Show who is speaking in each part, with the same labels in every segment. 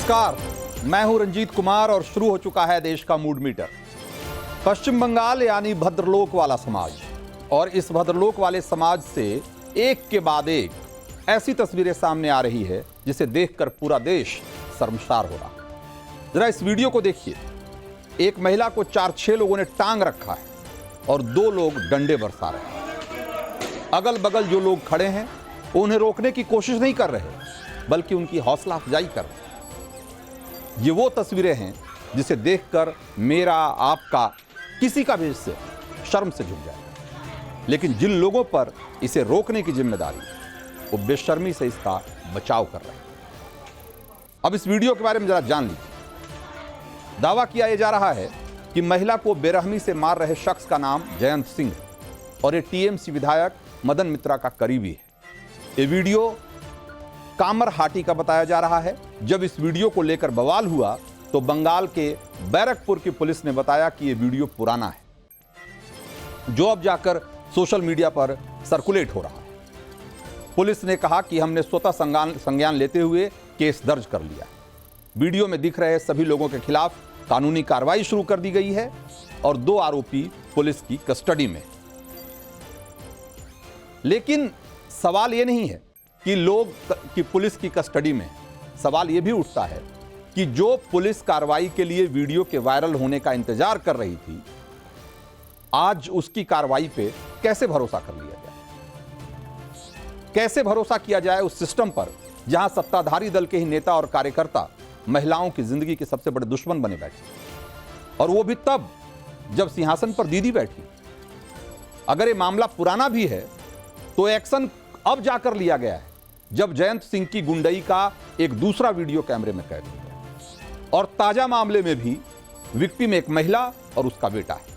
Speaker 1: नमस्कार, मैं हूं रंजीत कुमार और शुरू हो चुका है देश का मूड मीटर। पश्चिम बंगाल यानी भद्रलोक वाला समाज, और इस भद्रलोक वाले समाज से एक के बाद एक ऐसी तस्वीरें सामने आ रही है जिसे देखकर पूरा देश शर्मसार हो रहा है। जरा इस वीडियो को देखिए। एक महिला को 4-6 लोगों ने टांग रखा है और 2 लोग डंडे बरसा रहे हैं। अगल बगल जो लोग खड़े हैं उन्हें रोकने की कोशिश नहीं कर रहे, बल्कि उनकी हौसला अफजाई कर रहे हैं। ये वो तस्वीरें हैं जिसे देखकर मेरा, आपका, किसी का भी इससे शर्म से झुक जाएगा। लेकिन जिन लोगों पर इसे रोकने की जिम्मेदारी, वो बेशर्मी से इसका बचाव कर रहे हैं। अब इस वीडियो के बारे में जरा जान लीजिए। दावा किया जा रहा है कि महिला को बेरहमी से मार रहे शख्स का नाम जयंत सिंह है और ये टीएमसी विधायक मदन मित्रा का करीबी है। ये वीडियो कामरहाटी का बताया जा रहा है। जब इस वीडियो को लेकर बवाल हुआ तो बंगाल के बैरकपुर की पुलिस ने बताया कि यह वीडियो पुराना है, जो अब जाकर सोशल मीडिया पर सर्कुलेट हो रहा है। पुलिस ने कहा कि हमने स्वतः संज्ञान लेते हुए केस दर्ज कर लिया। वीडियो में दिख रहे सभी लोगों के खिलाफ कानूनी कार्रवाई शुरू कर दी गई है और 2 आरोपी पुलिस की कस्टडी में। लेकिन सवाल यह नहीं है कि लोग की पुलिस की कस्टडी में, सवाल यह भी उठता है कि जो पुलिस कार्रवाई के लिए वीडियो के वायरल होने का इंतजार कर रही थी, आज उसकी कार्रवाई पे कैसे भरोसा कर लिया जाए? कैसे भरोसा किया जाए उस सिस्टम पर जहां सत्ताधारी दल के ही नेता और कार्यकर्ता महिलाओं की जिंदगी के सबसे बड़े दुश्मन बने बैठे, और वो भी तब जब सिंहासन पर दीदी बैठी। अगर ये मामला पुराना भी है तो एक्शन अब जाकर लिया गया है, जब जयंत सिंह की गुंडई का एक दूसरा वीडियो कैमरे में कैद हो गया। और ताजा मामले में भी विक्टिम एक महिला और उसका बेटा है।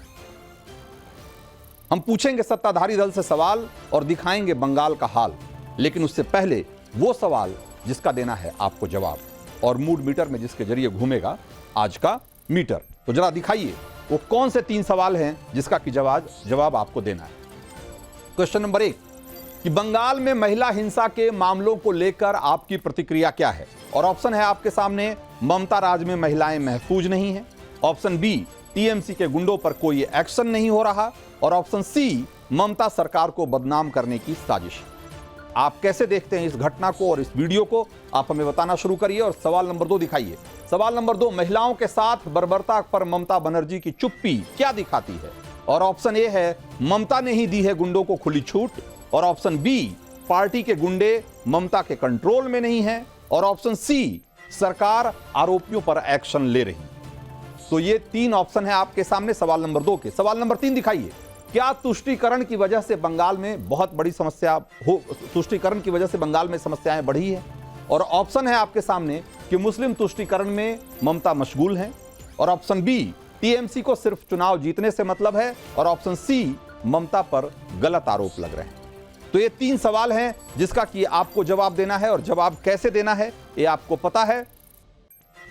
Speaker 1: हम पूछेंगे सत्ताधारी दल से सवाल और दिखाएंगे बंगाल का हाल, लेकिन उससे पहले वो सवाल जिसका देना है आपको जवाब, और मूड मीटर में जिसके जरिए घूमेगा आज का मीटर। तो जरा दिखाइए वो कौन से 3 सवाल हैं जिसका कि जवाब आपको देना है। क्वेश्चन नंबर 1 कि बंगाल में महिला हिंसा के मामलों को लेकर आपकी प्रतिक्रिया क्या है? और ऑप्शन है आपके सामने, ममता राज में महिलाएं महफूज नहीं हैं। ऑप्शन बी, टीएमसी के गुंडों पर कोई एक्शन नहीं हो रहा। और ऑप्शन सी, ममता सरकार को बदनाम करने की साजिश। आप कैसे देखते हैं इस घटना को और इस वीडियो को? आप हमें बताना शुरू करिए। और सवाल नंबर 2 दिखाइए। सवाल नंबर 2, महिलाओं के साथ बर्बरता पर ममता बनर्जी की चुप्पी क्या दिखाती है? और ऑप्शन ए है, ममता ने ही दी है गुंडों को खुली छूट। और ऑप्शन बी, पार्टी के गुंडे ममता के कंट्रोल में नहीं हैं। और ऑप्शन सी, सरकार आरोपियों पर एक्शन ले रही। तो ये 3 ऑप्शन है आपके सामने सवाल नंबर 2 के। सवाल नंबर 3 दिखाइए। क्या तुष्टीकरण की वजह से बंगाल में बहुत बड़ी समस्या हो, तुष्टीकरण की वजह से बंगाल में समस्याएं बढ़ी है? और ऑप्शन है आपके सामने कि मुस्लिम तुष्टीकरण में ममता मशगूल हैं। और ऑप्शन बी, टीएमसी को सिर्फ चुनाव जीतने से मतलब है। और ऑप्शन सी, ममता पर गलत आरोप लग रहे हैं। तो ये 3 सवाल हैं जिसका कि आपको जवाब देना है, और जवाब कैसे देना है ये आपको पता है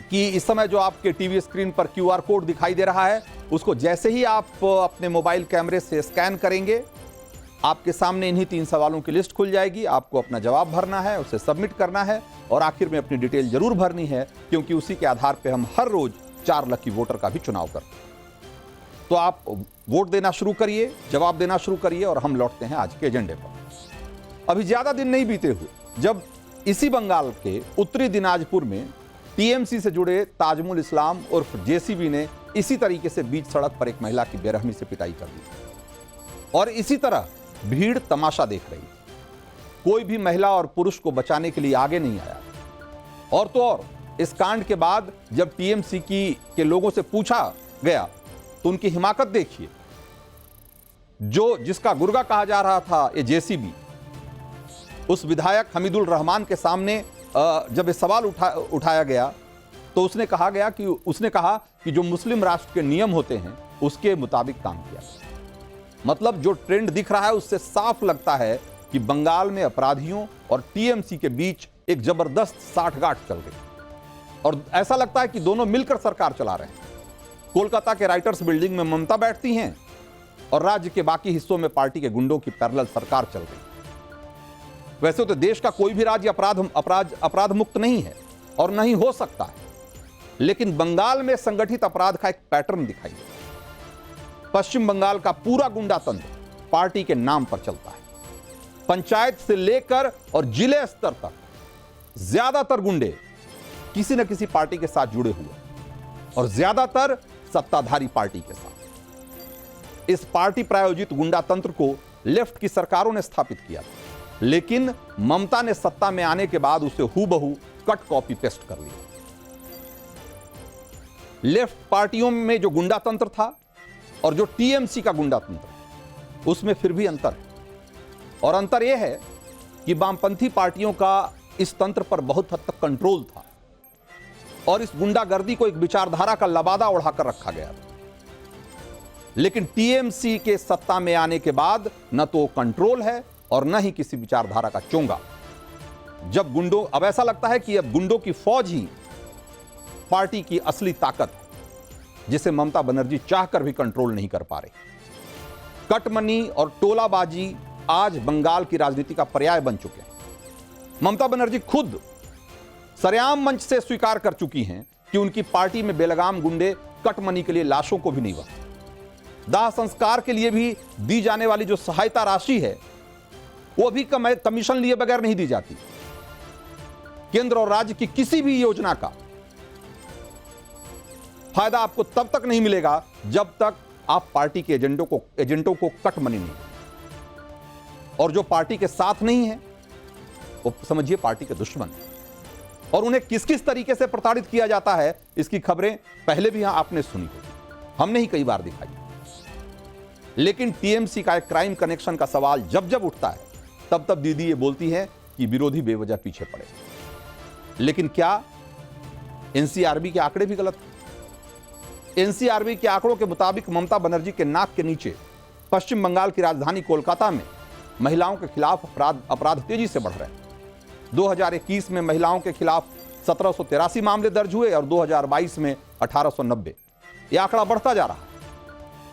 Speaker 1: कि इस समय जो आपके टीवी स्क्रीन पर QR कोड दिखाई दे रहा है, उसको जैसे ही आप अपने मोबाइल कैमरे से स्कैन करेंगे, आपके सामने इन्हीं 3 सवालों की लिस्ट खुल जाएगी। आपको अपना जवाब भरना है, उसे सबमिट करना है, और आखिर में अपनी डिटेल जरूर भरनी है, क्योंकि उसी के आधार पर हम हर रोज 4 लकी वोटर का भी चुनाव करते हैं। तो आप वोट देना शुरू करिए, जवाब देना शुरू करिए, और हम लौटते हैं आज के एजेंडे पर। अभी ज्यादा दिन नहीं बीते हुए जब इसी बंगाल के उत्तरी दिनाजपुर में टीएमसी से जुड़े ताजमुल इस्लाम उर्फ जेसीबी ने इसी तरीके से बीच सड़क पर एक महिला की बेरहमी से पिटाई कर दी, और इसी तरह भीड़ तमाशा देख रही। कोई भी महिला और पुरुष को बचाने के लिए आगे नहीं आया। और तो और इस कांड के बाद जब टीएमसी के लोगों से पूछा गया तो उनकी हिमाकत देखिए। जिसका गुर्गा कहा जा रहा था ये जेसीबी, उस विधायक हमीदुल रहमान के सामने जब ये सवाल उठाया गया तो उसने कहा कि जो मुस्लिम राष्ट्र के नियम होते हैं उसके मुताबिक काम किया। मतलब जो ट्रेंड दिख रहा है उससे साफ लगता है कि बंगाल में अपराधियों और टीएमसी के बीच एक जबरदस्त साठगांठ चल रही, और ऐसा लगता है कि दोनों मिलकर सरकार चला रहे हैं। कोलकाता के राइटर्स बिल्डिंग में ममता बैठती हैं और राज्य के बाकी हिस्सों में पार्टी के गुंडों की पैरेलल सरकार चल रही। वैसे तो देश का कोई भी राज्य अपराध मुक्त नहीं है और नहीं हो सकता है, लेकिन बंगाल में संगठित अपराध का एक पैटर्न दिखाई देता है। पश्चिम बंगाल का पूरा गुंडा तंत्र पार्टी के नाम पर चलता है। पंचायत से लेकर और जिले स्तर तक ज्यादातर गुंडे किसी न किसी पार्टी के साथ जुड़े हुए और ज्यादातर सत्ताधारी पार्टी के साथ। इस पार्टी प्रायोजित गुंडा तंत्र को लेफ्ट की सरकारों ने स्थापित किया था, लेकिन ममता ने सत्ता में आने के बाद उसे हूबहू कट कॉपी पेस्ट कर लिया। लेफ्ट पार्टियों में जो गुंडा तंत्र था और जो टीएमसी का गुंडा तंत्र, उसमें फिर भी अंतर है। और अंतर यह है कि वामपंथी पार्टियों का इस तंत्र पर बहुत हद तक कंट्रोल था और इस गुंडागर्दी को एक विचारधारा का लबादा ओढ़ाकर रखा गया था। लेकिन टीएमसी के सत्ता में आने के बाद न तो कंट्रोल है और न ही किसी विचारधारा का चोंगा। जब गुंडों, अब ऐसा लगता है कि अब गुंडों की फौज ही पार्टी की असली ताकत है, जिसे ममता बनर्जी चाहकर भी कंट्रोल नहीं कर पा रही। कटमनी और टोलाबाजी आज बंगाल की राजनीति का पर्याय बन चुके हैं। ममता बनर्जी खुद सरेआम मंच से स्वीकार कर चुकी हैं कि उनकी पार्टी में बेलगाम गुंडे कटमनी के लिए लाशों को भी नहीं बख्शते। दाह संस्कार के लिए भी दी जाने वाली जो सहायता राशि है वो भी कमीशन लिए बगैर नहीं दी जाती। केंद्र और राज्य की किसी भी योजना का फायदा आपको तब तक नहीं मिलेगा जब तक आप पार्टी के एजेंटों को कट मनी नहीं दें। और जो पार्टी के साथ नहीं है वो समझिए पार्टी के दुश्मन है। और उन्हें किस किस तरीके से प्रताड़ित किया जाता है, इसकी खबरें पहले भी आपने सुनी होगी, हमने ही कई बार दिखाई। लेकिन टीएमसी का एक क्राइम कनेक्शन का सवाल जब जब उठता है तब तब दीदी ये बोलती है कि विरोधी बेवजह पीछे पड़े। लेकिन क्या एनसीआरबी के आंकड़े भी गलत हैं? एनसीआरबी के आंकड़ों के मुताबिक ममता बनर्जी के नाक के नीचे पश्चिम बंगाल की राजधानी कोलकाता में महिलाओं के खिलाफ अपराध तेजी से बढ़ रहे हैं। 2021 में महिलाओं के खिलाफ 1783 मामले दर्ज हुए और 2022 में 1890। यह आंकड़ा बढ़ता जा रहा है।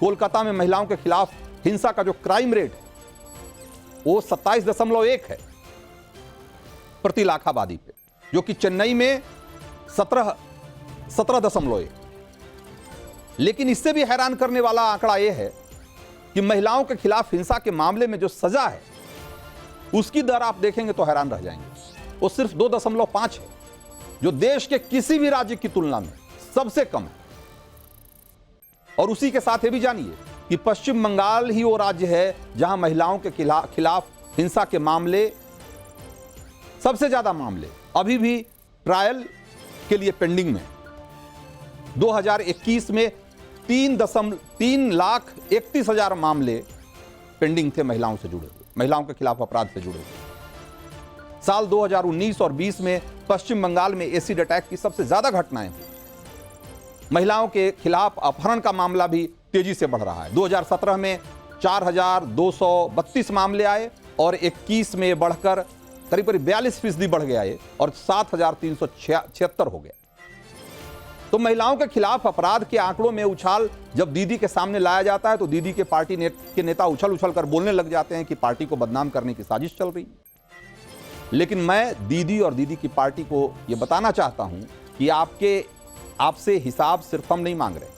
Speaker 1: कोलकाता में महिलाओं के खिलाफ हिंसा का जो क्राइम रेट है वो 27.1 है प्रति लाख आबादी पे, जो कि चेन्नई में 17.1। लेकिन इससे भी हैरान करने वाला आंकड़ा यह है कि महिलाओं के खिलाफ हिंसा के मामले में जो सजा है उसकी दर आप देखेंगे तो हैरान रह जाएंगे। वो सिर्फ 2.5 है, जो देश के किसी भी राज्य की तुलना में सबसे कम है। और उसी के साथ ये भी जानिए कि पश्चिम बंगाल ही वो राज्य है जहां महिलाओं के खिलाफ हिंसा के मामले, सबसे ज्यादा मामले अभी भी ट्रायल के लिए पेंडिंग में। 2021 में 3,31,000 मामले पेंडिंग थे महिलाओं से जुड़े हुए, महिलाओं के खिलाफ अपराध से जुड़े हुए। साल 2019 और 20 में पश्चिम बंगाल में एसिड अटैक की सबसे ज्यादा घटनाएं हुई। महिलाओं के खिलाफ अपहरण का मामला भी तेजी से बढ़ रहा है। 2017 में 4,232 मामले आए और 21 में बढ़कर करीब 42% बढ़ गया है और 7,376 हो गया। तो महिलाओं के खिलाफ अपराध के आंकड़ों में उछाल जब दीदी के सामने लाया जाता है तो दीदी के पार्टी के नेता उछल उछल कर बोलने लग जाते हैं कि पार्टी को बदनाम करने की साजिश चल रही। लेकिन मैं दीदी और दीदी की पार्टी को यह बताना चाहता हूं कि आपसे हिसाब सिर्फ हम नहीं मांग रहे,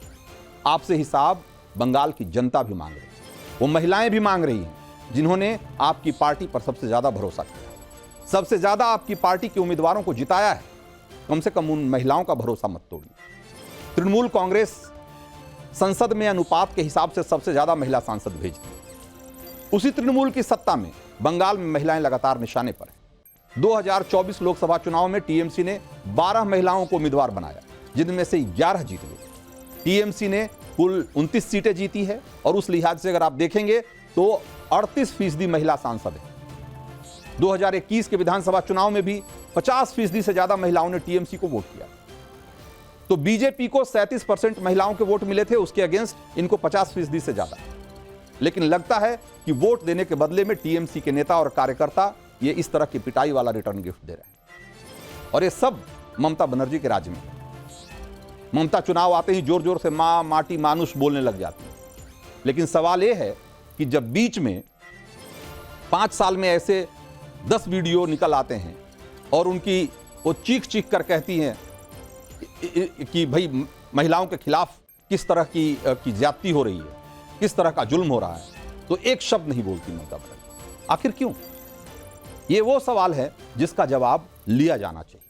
Speaker 1: आपसे हिसाब बंगाल की जनता भी मांग रही है। वो महिलाएं भी मांग रही हैं जिन्होंने आपकी पार्टी पर सबसे ज्यादा भरोसा किया है, सबसे ज्यादा आपकी पार्टी के उम्मीदवारों को जिताया है। कम से कम उन महिलाओं का भरोसा मत तोड़िए। तृणमूल कांग्रेस संसद में अनुपात के हिसाब से सबसे ज्यादा महिला सांसद भेजती है। उसी तृणमूल की सत्ता में बंगाल में महिलाएं लगातार निशाने पर हैं। 2024 लोकसभा चुनाव में टीएमसी ने 12 महिलाओं को उम्मीदवार बनाया, जिनमें से 11 जीत गई। टीएमसी ने कुल 29 सीटें जीती है और उस लिहाज से अगर आप देखेंगे तो 38% महिला सांसद है। 2021 के विधानसभा चुनाव में भी 50% से ज्यादा महिलाओं ने टीएमसी को वोट किया। तो बीजेपी को 37% महिलाओं के वोट मिले थे, उसके अगेंस्ट इनको 50% से ज्यादा। लेकिन लगता है कि वोट देने के बदले में टीएमसी के नेता और कार्यकर्ता ये इस तरह की पिटाई वाला रिटर्न गिफ्ट दे रहे हैं। और ये सब ममता बनर्जी के राज में। ममता चुनाव आते ही जोर जोर से मां माटी मानुष बोलने लग जाती है। लेकिन सवाल यह है कि जब बीच में 5 साल में ऐसे 10 वीडियो निकल आते हैं और उनकी वो चीख चीख कर कहती हैं कि भाई महिलाओं के खिलाफ किस तरह की ज्यादती हो रही है, किस तरह का जुल्म हो रहा है, तो एक शब्द नहीं बोलती ममता बनर्जी। आखिर क्यों? ये वो सवाल है जिसका जवाब लिया जाना चाहिए,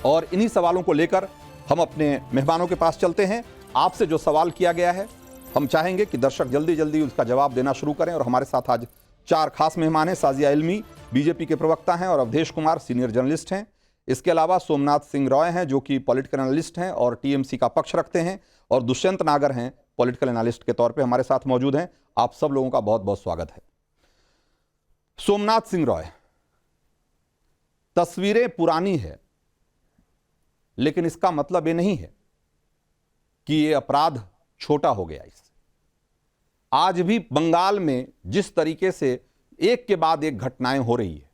Speaker 1: और इन्हीं सवालों को लेकर हम अपने मेहमानों के पास चलते हैं। आपसे जो सवाल किया गया है, हम चाहेंगे कि दर्शक जल्दी जल्दी उसका जवाब देना शुरू करें। और हमारे साथ आज 4 खास मेहमान हैं। साजिया इल्मी बीजेपी के प्रवक्ता हैं और अवधेश कुमार सीनियर जर्नलिस्ट हैं। इसके अलावा सोमनाथ सिंह रॉय हैं जो कि पॉलिटिकल एनालिस्ट हैं और टीएमसी का पक्ष रखते हैं, और दुष्यंत नागर हैं पॉलिटिकल एनालिस्ट के तौर पे हमारे साथ मौजूद हैं। आप सब लोगों का बहुत बहुत स्वागत है। सोमनाथ सिंह रॉय, तस्वीरें पुरानी है, लेकिन इसका मतलब ये नहीं है कि ये अपराध छोटा हो गया। इससे आज भी बंगाल में जिस तरीके से एक के बाद एक घटनाएं हो रही है,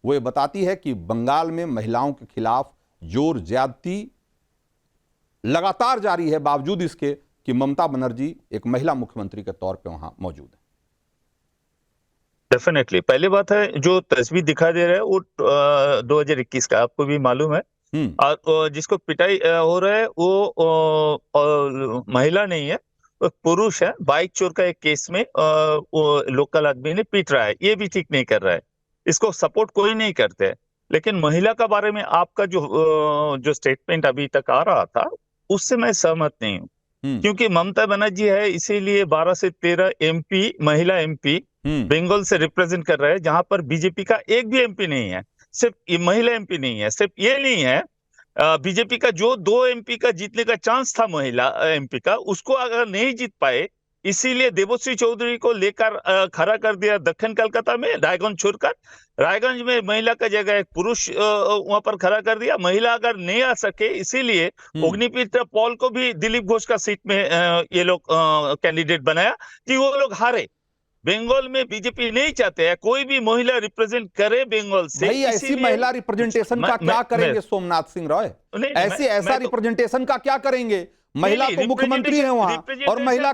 Speaker 1: वो ये बताती है कि बंगाल में महिलाओं के खिलाफ जोर ज्यादती लगातार जारी है, बावजूद इसके कि ममता बनर्जी एक महिला मुख्यमंत्री के तौर पे वहां मौजूद है।
Speaker 2: डेफिनेटली पहली बात है, जो तस्वीर दिखा दे रहा है वो 2021 का, आपको भी मालूम है। और जिसको पिटाई हो रहा है वो महिला नहीं है, वो पुरुष है। बाइक चोर का एक केस में वो लोकल आदमी ने पीट रहा है, ये भी ठीक नहीं कर रहा है। इसको सपोर्ट कोई नहीं करते है। लेकिन महिला का बारे में आपका जो स्टेटमेंट अभी तक आ रहा था, उससे मैं सहमत नहीं हूँ। क्योंकि ममता बनर्जी है, इसीलिए 12 से 13 एमपी, महिला एमपी बंगाल से रिप्रेजेंट कर रहे हैं, जहां पर बीजेपी का एक भी एमपी नहीं है। सिर्फ ये महिला एमपी नहीं है, सिर्फ ये नहीं है, बीजेपी का जो 2 एमपी का जीतने का चांस था महिला एमपी का, उसको अगर नहीं जीत पाए, इसीलिए देवश्री चौधरी को लेकर खड़ा कर दिया दक्षिण कोलकाता में, रायगंज छोड़कर। रायगंज में महिला का जगह एक पुरुष वहां पर खड़ा कर दिया। महिला अगर नहीं आ सके, इसीलिए अग्निपीठ पॉल को भी दिलीप घोष का सीट में ये लोग कैंडिडेट बनाया कि वो लोग हारे। बंगाल में बीजेपी नहीं चाहते हैं कोई भी महिला रिप्रेजेंट करे बंगाल से।
Speaker 1: भाई ऐसी महिला रिप्रेजेंटेशन का क्या करेंगे सोमनाथ सिंह रॉय? ऐसा रिप्रेजेंटेशन का क्या करेंगे? महिला तो मुख्यमंत्री है वहां, और महिला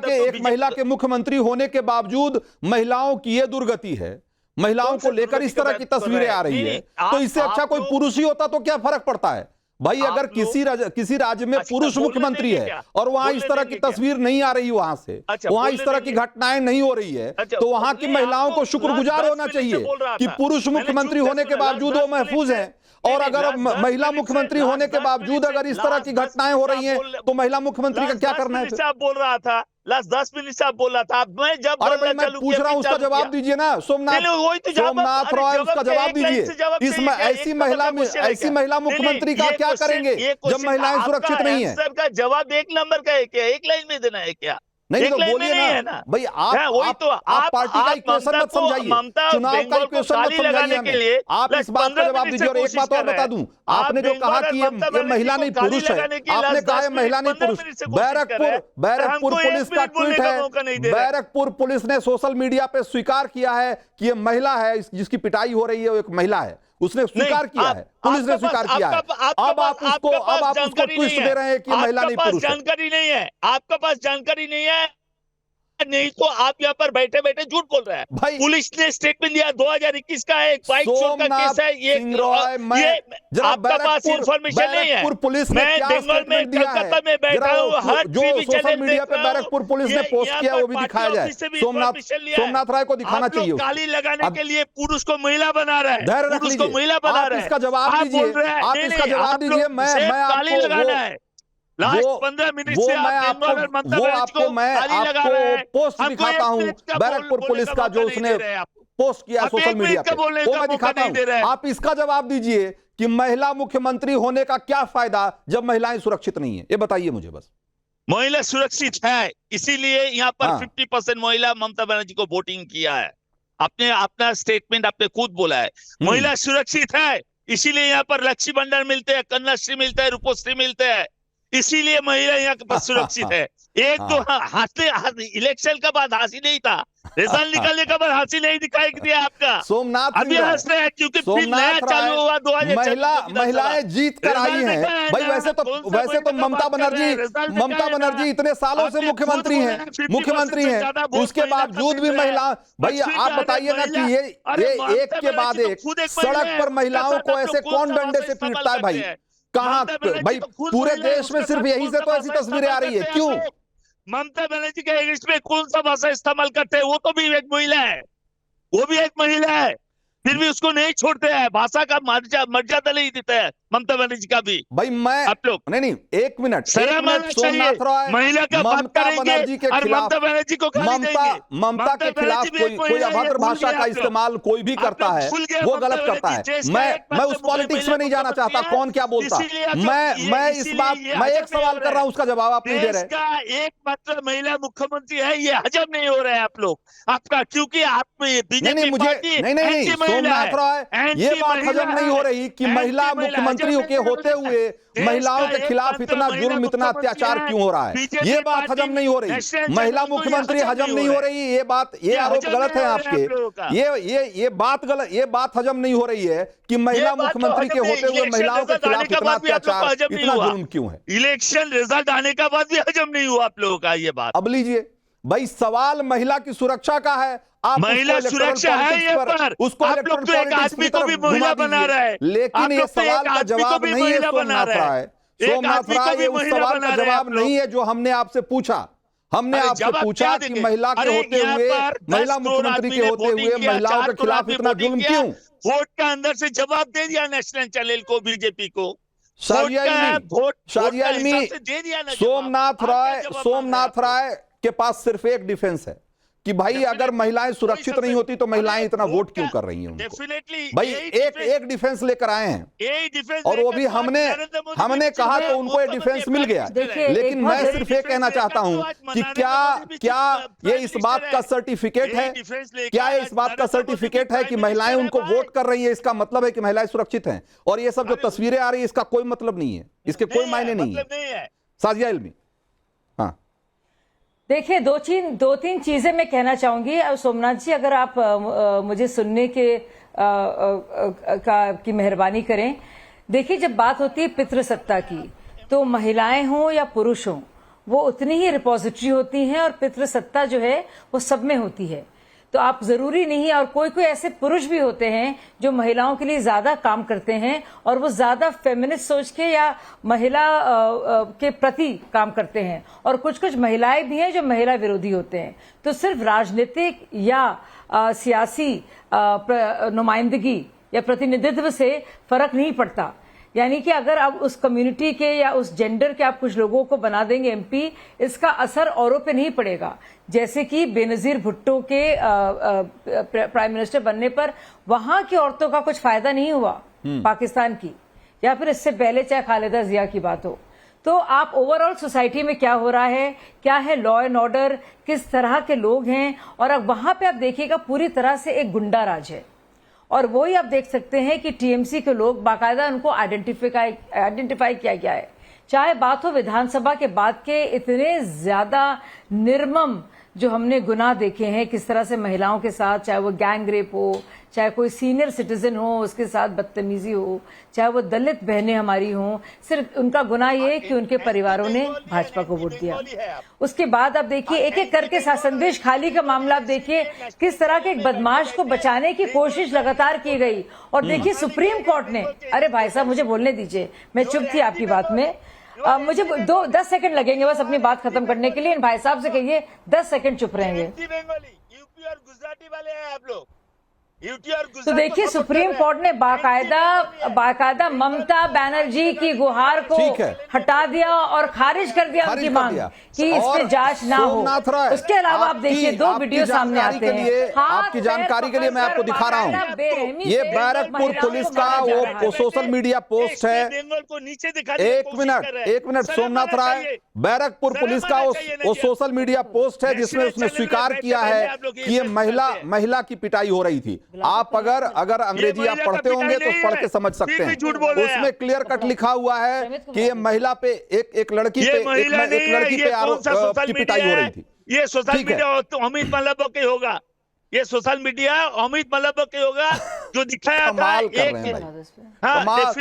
Speaker 1: के मुख्यमंत्री होने के बावजूद महिलाओं की ये दुर्गति है, महिलाओं को लेकर इस तरह की तस्वीरें आ रही है। तो इससे अच्छा कोई पुरुष ही होता तो क्या फर्क पड़ता है भाई? अगर किसी राज्य में पुरुष मुख्यमंत्री है और वहां इस तरह की तस्वीर नहीं आ रही, वहां से वहां इस तरह की घटनाएं नहीं हो रही है, तो वहां की महिलाओं को शुक्रगुजार होना चाहिए कि पुरुष मुख्यमंत्री होने के बावजूद वो महफूज हैं। और अगर महिला मुख्यमंत्री होने के बावजूद अगर इस तरह की घटनाएं हो रही हैं, तो महिला मुख्यमंत्री का क्या करना है?
Speaker 2: आप बोल रहा था लास्ट 10 मिनट से आप बोल रहा था। मैं जब
Speaker 1: मैं पूछ रहा हूं, उसका जवाब दीजिए ना सोमनाथ रॉय, उसका जवाब दीजिए। ऐसी महिला मुख्यमंत्री का क्या करेंगे जब महिलाएं सुरक्षित नहीं है?
Speaker 2: सर का जवाब 1 नंबर का है क्या? 1 लाइन में देना है क्या?
Speaker 1: नहीं तो बोलिए ना भाई। आप पार्टी का इक्वेशन मत समझाइए, चुनाव का इक्वेशन मत समझाइए। आप इस बात का जवाब दीजिए। और एक बात और बता दूं, आपने जो कहा कि ये महिला नहीं पुरुष है, आपने कहा है महिला नहीं पुरुष। बैरकपुर पुलिस का ट्वीट है, बैरकपुर पुलिस ने सोशल मीडिया पे स्वीकार किया है कि ये महिला है, जिसकी पिटाई हो रही है वो एक महिला है। उसने स्वीकार किया है, पुलिस ने स्वीकार किया है। अब आप उसको ट्विस्ट दे रहे हैं कि महिला नहीं पुरुष है।
Speaker 2: जानकारी नहीं है, आपके पास जानकारी नहीं है, नहीं तो आप यहाँ पर बैठे बैठे झूठ बोल रहे हैं। पुलिस ने स्टेटमेंट दिया 2021 का है, बाइक चोर का केस है। ये आपका पास इंफॉर्मेशन नहीं है।
Speaker 1: पुलिस
Speaker 2: मैं बंगाल में कलकत्ता में बैठा हूँ, हर
Speaker 1: जो सोशल मीडिया पे बैरकपुर पुलिस ने पोस्ट किया वो भी दिखाया जाए। सोमनाथ राय को दिखाना चाहिए।
Speaker 2: गाली लगाने के लिए पुरुष को महिला बना रहा है, पुरुष को महिला बना रहा है।
Speaker 1: इसका जवाब दीजिए, आप इसका जवाब दीजिए। मैं
Speaker 2: गाली लगाना है। लास्ट 15 मिनट से
Speaker 1: आपको पोस्ट दिखाता हूं बैरकपुर पुलिस का, जो उसने पोस्ट किया सोशल मीडिया पे, वो मैं दिखाता हूं। आप इसका जवाब दीजिए कि महिला मुख्यमंत्री होने का क्या फायदा जब महिलाएं सुरक्षित नहीं है? ये बताइए मुझे बस।
Speaker 2: महिला सुरक्षित है, इसीलिए यहाँ पर 50% महिला ममता बनर्जी को वोटिंग किया है। आपने अपना स्टेटमेंट आपने खुद बोला है, महिला सुरक्षित है, इसीलिए यहाँ पर लक्ष्मी भंडार मिलते हैं, कन्याश्री मिलता है, रूपोश्री मिलते हैं, इसीलिए महिला यहाँ के पास सुरक्षित है। एक तो इलेक्शन का बाद हासिल नहीं था, रिजल्ट निकलने का बाद हासिल नहीं दिखाई दिया आपका।
Speaker 1: सोमनाथ
Speaker 2: अभी हंस रहे हैं क्योंकि फिर नया चालू हुआ 2024
Speaker 1: महिलाएं जीत कर आई हैं भाई। वैसे तो ममता बनर्जी इतने सालों से मुख्यमंत्री हैं, उसके बावजूद भी महिला, भाई आप बताइए ना कि ये एक के बाद एक सड़क पर महिलाओं को ऐसे कौन डंडे से पीटता है भाई? कहाँ
Speaker 2: ममता बनर्जी
Speaker 1: भाई,
Speaker 2: तो खुद
Speaker 1: पूरे
Speaker 2: महिला है,
Speaker 1: देश में
Speaker 2: उसका
Speaker 1: सिर्फ
Speaker 2: साथ
Speaker 1: यही
Speaker 2: कौन
Speaker 1: से
Speaker 2: सा
Speaker 1: तो ऐसी
Speaker 2: भाषा
Speaker 1: तस्वीरें आ
Speaker 2: इस्तेमाल
Speaker 1: रही है,
Speaker 2: करते हैं
Speaker 1: क्यों?
Speaker 2: आप लोग? ममता बनर्जी के अगेंस्ट में कौन सा भाषा इस्तेमाल करते हैं? वो तो भी एक महिला है, वो भी एक महिला है, फिर भी उसको नहीं छोड़ते हैं, भाषा का मर्यादा नहीं देते हैं ममता बनर्जी का भी।
Speaker 1: भाई मैं
Speaker 2: आप लोग
Speaker 1: नहीं, एक मिनट
Speaker 2: शर्म आना चाहिए,
Speaker 1: सोमनाथ रॉय
Speaker 2: महिला का बात
Speaker 1: ममता
Speaker 2: करेंगे
Speaker 1: बनर्जी के
Speaker 2: और
Speaker 1: खिलाफ,
Speaker 2: ममता बनर्जी को गाली
Speaker 1: ममता
Speaker 2: देंगे।
Speaker 1: ममता के खिलाफ
Speaker 2: बनर्जी भी एक
Speaker 1: कोई
Speaker 2: महिला है, ये
Speaker 1: अभद्र
Speaker 2: भूल
Speaker 1: भाषा
Speaker 2: गए
Speaker 1: का
Speaker 2: आप लोग।
Speaker 1: इस्तेमाल कोई भी
Speaker 2: आप
Speaker 1: करता
Speaker 2: लोग
Speaker 1: है
Speaker 2: भूल गए
Speaker 1: वो
Speaker 2: ममता
Speaker 1: गलत करता
Speaker 2: बनर्जी
Speaker 1: है।
Speaker 2: देश का
Speaker 1: मैं
Speaker 2: एकमात्र
Speaker 1: उस पॉलिटिक्स में नहीं जाना
Speaker 2: मुख्यमंत्री
Speaker 1: चाहता
Speaker 2: है,
Speaker 1: कौन क्या बोलता।
Speaker 2: इसीलिए आप लोग
Speaker 1: मैं इस बात
Speaker 2: इसीलिए
Speaker 1: मैं एक
Speaker 2: हजम नहीं
Speaker 1: सवाल
Speaker 2: हो
Speaker 1: कर रहा हूं, उसका जवाब आप नहीं दे
Speaker 2: देश
Speaker 1: रहे।
Speaker 2: का एकमात्र महिला मुख्यमंत्री है, ये हजम नहीं हो रहा है आप लोग आपका, क्योंकि आप बीजेपी
Speaker 1: मुझे
Speaker 2: पार्टी
Speaker 1: नहीं
Speaker 2: एंटी महिला
Speaker 1: सोमनाथ रॉय,
Speaker 2: है,
Speaker 1: ये
Speaker 2: एंटी
Speaker 1: बात
Speaker 2: महिला
Speaker 1: हजम नहीं हो
Speaker 2: है,
Speaker 1: रही कि
Speaker 2: एंटी
Speaker 1: महिला
Speaker 2: महिला,
Speaker 1: मुख्यमंत्रियों
Speaker 2: हजम
Speaker 1: के
Speaker 2: नहीं हो
Speaker 1: होते
Speaker 2: रही है।
Speaker 1: हुए
Speaker 2: देश
Speaker 1: महिलाओं
Speaker 2: का
Speaker 1: के खिलाफ
Speaker 2: एकमात्र
Speaker 1: इतना
Speaker 2: महिला
Speaker 1: जुल्म, इतना
Speaker 2: मुख्यमंत्री
Speaker 1: अत्याचार
Speaker 2: है,
Speaker 1: क्यों हो रहा है?
Speaker 2: बीजेपी
Speaker 1: ये बात
Speaker 2: पार्टी
Speaker 1: हजम नहीं हो रही।
Speaker 2: नेशनल
Speaker 1: महिला
Speaker 2: चैनल को ये
Speaker 1: मुख्यमंत्री
Speaker 2: हजम
Speaker 1: हजम नहीं
Speaker 2: हो
Speaker 1: हो
Speaker 2: रहा
Speaker 1: रही, ये
Speaker 2: ये
Speaker 1: आरोप
Speaker 2: हजम
Speaker 1: गलत
Speaker 2: नहीं
Speaker 1: है
Speaker 2: हो रहा है
Speaker 1: आपके।
Speaker 2: आप लोगों का।
Speaker 1: ये बात गलत, ये बात हजम नहीं हो रही है कि महिला
Speaker 2: ये बात तो
Speaker 1: मुख्यमंत्री के
Speaker 2: हजम नहीं,
Speaker 1: होते हुए
Speaker 2: इलेक्शन
Speaker 1: महिलाओं के
Speaker 2: रिजल्ट आने
Speaker 1: खिलाफ
Speaker 2: के
Speaker 1: इतना
Speaker 2: बाद भी आप लोग को
Speaker 1: अत्याचार,
Speaker 2: हजम नहीं
Speaker 1: इतना
Speaker 2: हुआ।
Speaker 1: जुल्म क्यों है?
Speaker 2: इलेक्शन रिजल्ट आने के बाद भी हजम नहीं हुआ आप लोगों का ये बात।
Speaker 1: अब लीजिए भाई, सवाल महिला की सुरक्षा का है, आप
Speaker 2: महिला
Speaker 1: उसको इलेक्टोरल
Speaker 2: सुरक्षा है
Speaker 1: पॉलिटिक्स
Speaker 2: ये
Speaker 1: पर, उसको
Speaker 2: आप
Speaker 1: इलेक्टोरल
Speaker 2: लोग तो एक
Speaker 1: पॉलिटिक्स
Speaker 2: आदमी
Speaker 1: की
Speaker 2: को भी
Speaker 1: तरफ
Speaker 2: महिला
Speaker 1: घुमा
Speaker 2: बना रहा है,
Speaker 1: दीजिए। लेकिन
Speaker 2: आप
Speaker 1: ये
Speaker 2: लोग तो
Speaker 1: सवाल
Speaker 2: एक
Speaker 1: का
Speaker 2: आदमी को
Speaker 1: जवाब
Speaker 2: भी
Speaker 1: नहीं है
Speaker 2: महिला बना
Speaker 1: सोमनाथ
Speaker 2: रहा
Speaker 1: राय।
Speaker 2: है, एक
Speaker 1: सोमनाथ
Speaker 2: आदमी को
Speaker 1: राय,
Speaker 2: भी
Speaker 1: ये उस
Speaker 2: महिला
Speaker 1: सवाल
Speaker 2: बना
Speaker 1: का
Speaker 2: रहे हैं
Speaker 1: जवाब
Speaker 2: आप लोग।
Speaker 1: नहीं है जो हमने आपसे पूछा। हमने
Speaker 2: अरे
Speaker 1: आपसे
Speaker 2: जवाब
Speaker 1: पूछा
Speaker 2: क्या
Speaker 1: कि
Speaker 2: देंगे?
Speaker 1: महिला के
Speaker 2: अरे
Speaker 1: होते
Speaker 2: यहाँ
Speaker 1: हुए,
Speaker 2: पर 10
Speaker 1: महिला
Speaker 2: करोड़
Speaker 1: मुख्यमंत्री
Speaker 2: आदमी
Speaker 1: के
Speaker 2: ने
Speaker 1: होते
Speaker 2: वोटिंग
Speaker 1: हुए
Speaker 2: किया,
Speaker 1: महिलाओं
Speaker 2: 4
Speaker 1: के
Speaker 2: करोड़
Speaker 1: खिलाफ
Speaker 2: आदमी
Speaker 1: इतना
Speaker 2: वोटिंग
Speaker 1: जुल्म
Speaker 2: किया,
Speaker 1: क्यों?
Speaker 2: वोट का अंदर से जवाब दे दिया नेशनल चैनल को, बीजेपी को
Speaker 1: शाजिया
Speaker 2: वोट
Speaker 1: शाजिया
Speaker 2: का हिसाब से दे दिया ना जवाब।
Speaker 1: सोमनाथ
Speaker 2: आप क्या
Speaker 1: राय,
Speaker 2: जवाब मांग रहे हैं
Speaker 1: सोमनाथ
Speaker 2: आप लोग?
Speaker 1: राय के पास सिर्फ एक डिफेंस है कि भाई अगर महिलाएं सुरक्षित नहीं होती तो महिलाएं इतना वोट क्यों कर रही हैं उनको?
Speaker 2: डेफिनेटली
Speaker 1: भाई एक डिफेंस लेकर आए हैं,
Speaker 2: यही डिफेंस
Speaker 1: और वो भी
Speaker 2: लेकर तो आज
Speaker 1: हमने
Speaker 2: नरेंद्र मोदी
Speaker 1: हमने
Speaker 2: जी
Speaker 1: कहा
Speaker 2: जो
Speaker 1: तो
Speaker 2: है,
Speaker 1: उनको ये
Speaker 2: मुख्यमंत्री
Speaker 1: डिफेंस मिल गया।
Speaker 3: देखिए,
Speaker 1: लेकिन
Speaker 3: एक
Speaker 1: मैं
Speaker 3: बहुत
Speaker 1: सिर्फ ये कहना चाहता हूं कि क्या ये इस बात का सर्टिफिकेट है, क्या ये इस बात का सर्टिफिकेट है कि महिलाएं उनको वोट कर रही है, इसका मतलब है कि महिलाएं सुरक्षित हैं? और ये सब जो तस्वीरें आ रही है इसका कोई मतलब नहीं है, इसके कोई मायने नहीं है। साजिया इल्मी, हाँ
Speaker 3: देखिए, दो तीन चीजें मैं कहना चाहूंगी। अब सोमनाथ जी, अगर आप मुझे सुनने के की मेहरबानी करें। देखिए, जब बात होती है पितृसत्ता की, तो महिलाएं हों या पुरुष हों, वो उतनी ही रिपोजिटरी होती हैं, और पितृसत्ता जो है वो सब में होती है। तो आप जरूरी नहीं, और कोई कोई ऐसे पुरुष भी होते हैं जो महिलाओं के लिए ज्यादा काम करते हैं, और वो ज्यादा फेमिनिस्ट सोच के या महिला के प्रति काम करते हैं, और कुछ कुछ महिलाएं भी हैं जो महिला विरोधी होते हैं। तो सिर्फ राजनीतिक या सियासी नुमाइंदगी या प्रतिनिधित्व से फर्क नहीं पड़ता। यानी कि अगर आप उस कम्युनिटी के या उस जेंडर के आप कुछ लोगों को बना देंगे एमपी, इसका असर औरों पे नहीं पड़ेगा। जैसे कि बेनजीर भुट्टो के प्राइम मिनिस्टर बनने पर वहां की औरतों का कुछ फायदा नहीं हुआ पाकिस्तान की, या फिर इससे पहले चाहे खालिदा जिया की बात हो। तो आप ओवरऑल सोसाइटी में क्या हो रहा है, क्या है लॉ एंड ऑर्डर, किस तरह के लोग हैं, और अब वहां पे आप देखिएगा पूरी तरह से एक गुंडा राज है। और वही आप देख सकते हैं कि टीएमसी के लोग बाकायदा उनको आइडेंटिफाई किया गया है। चाहे बात हो विधानसभा के बाद के इतने ज्यादा निर्मम जो हमने गुनाह देखे हैं किस तरह से महिलाओं के साथ, चाहे वो गैंग रेप हो, चाहे कोई सीनियर सिटीजन हो उसके साथ बदतमीजी हो, चाहे वो दलित बहनें हमारी हों, सिर्फ उनका गुनाह ये है कि उनके परिवारों ने भाजपा को वोट दिया। उसके बाद आप देखिए एक एक करके संदेश खाली का मामला आप देखिए, किस तरह के एक बदमाश को बचाने की कोशिश लगातार की गई। और देखिए सुप्रीम कोर्ट ने, अरे भाई साहब मुझे बोलने दीजिए, मैं चुप थी आपकी बात में, मुझे 10 सेकंड लगेंगे बस अपनी बात खत्म करने के लिए। भाई साहब से कहिए 10 सेकंड चुप रहेंगे।
Speaker 2: यूपी और गुजराती वाले हैं आप लोग।
Speaker 3: तो देखिए सुप्रीम कोर्ट ने बाकायदा ममता बनर्जी की गुहार को हटा दिया और खारिज कर दिया उनकी मांग कि इस पे जांच ना हो। उसके अलावा आप देखिए 2 वीडियो सामने आते हैं।
Speaker 1: आपकी जानकारी के लिए मैं आपको दिखा रहा हूँ, ये बैरकपुर पुलिस का वो सोशल मीडिया पोस्ट है। एक मिनट सोमनाथ राय, बैरकपुर पुलिस का वो सोशल मीडिया पोस्ट है जिसमें उसने स्वीकार किया है कि ये महिला की पिटाई हो रही थी। आप अगर अंग्रेजी आप पढ़ते होंगे तो पढ़ के समझ सकते हैं, उसमें क्लियर कट लिखा हुआ है कि ये महिला पे एक लड़की पे आरोप की पिटाई हो रही थी।
Speaker 2: ये सोशल मीडिया अमित मल्लभ के होगा, ये सोशल मीडिया अमित मल्लभ के होगा। जो दिखाया था
Speaker 1: कमाल कर
Speaker 2: एक,
Speaker 1: रहे हैं भाई,
Speaker 2: हाँ
Speaker 1: कमाल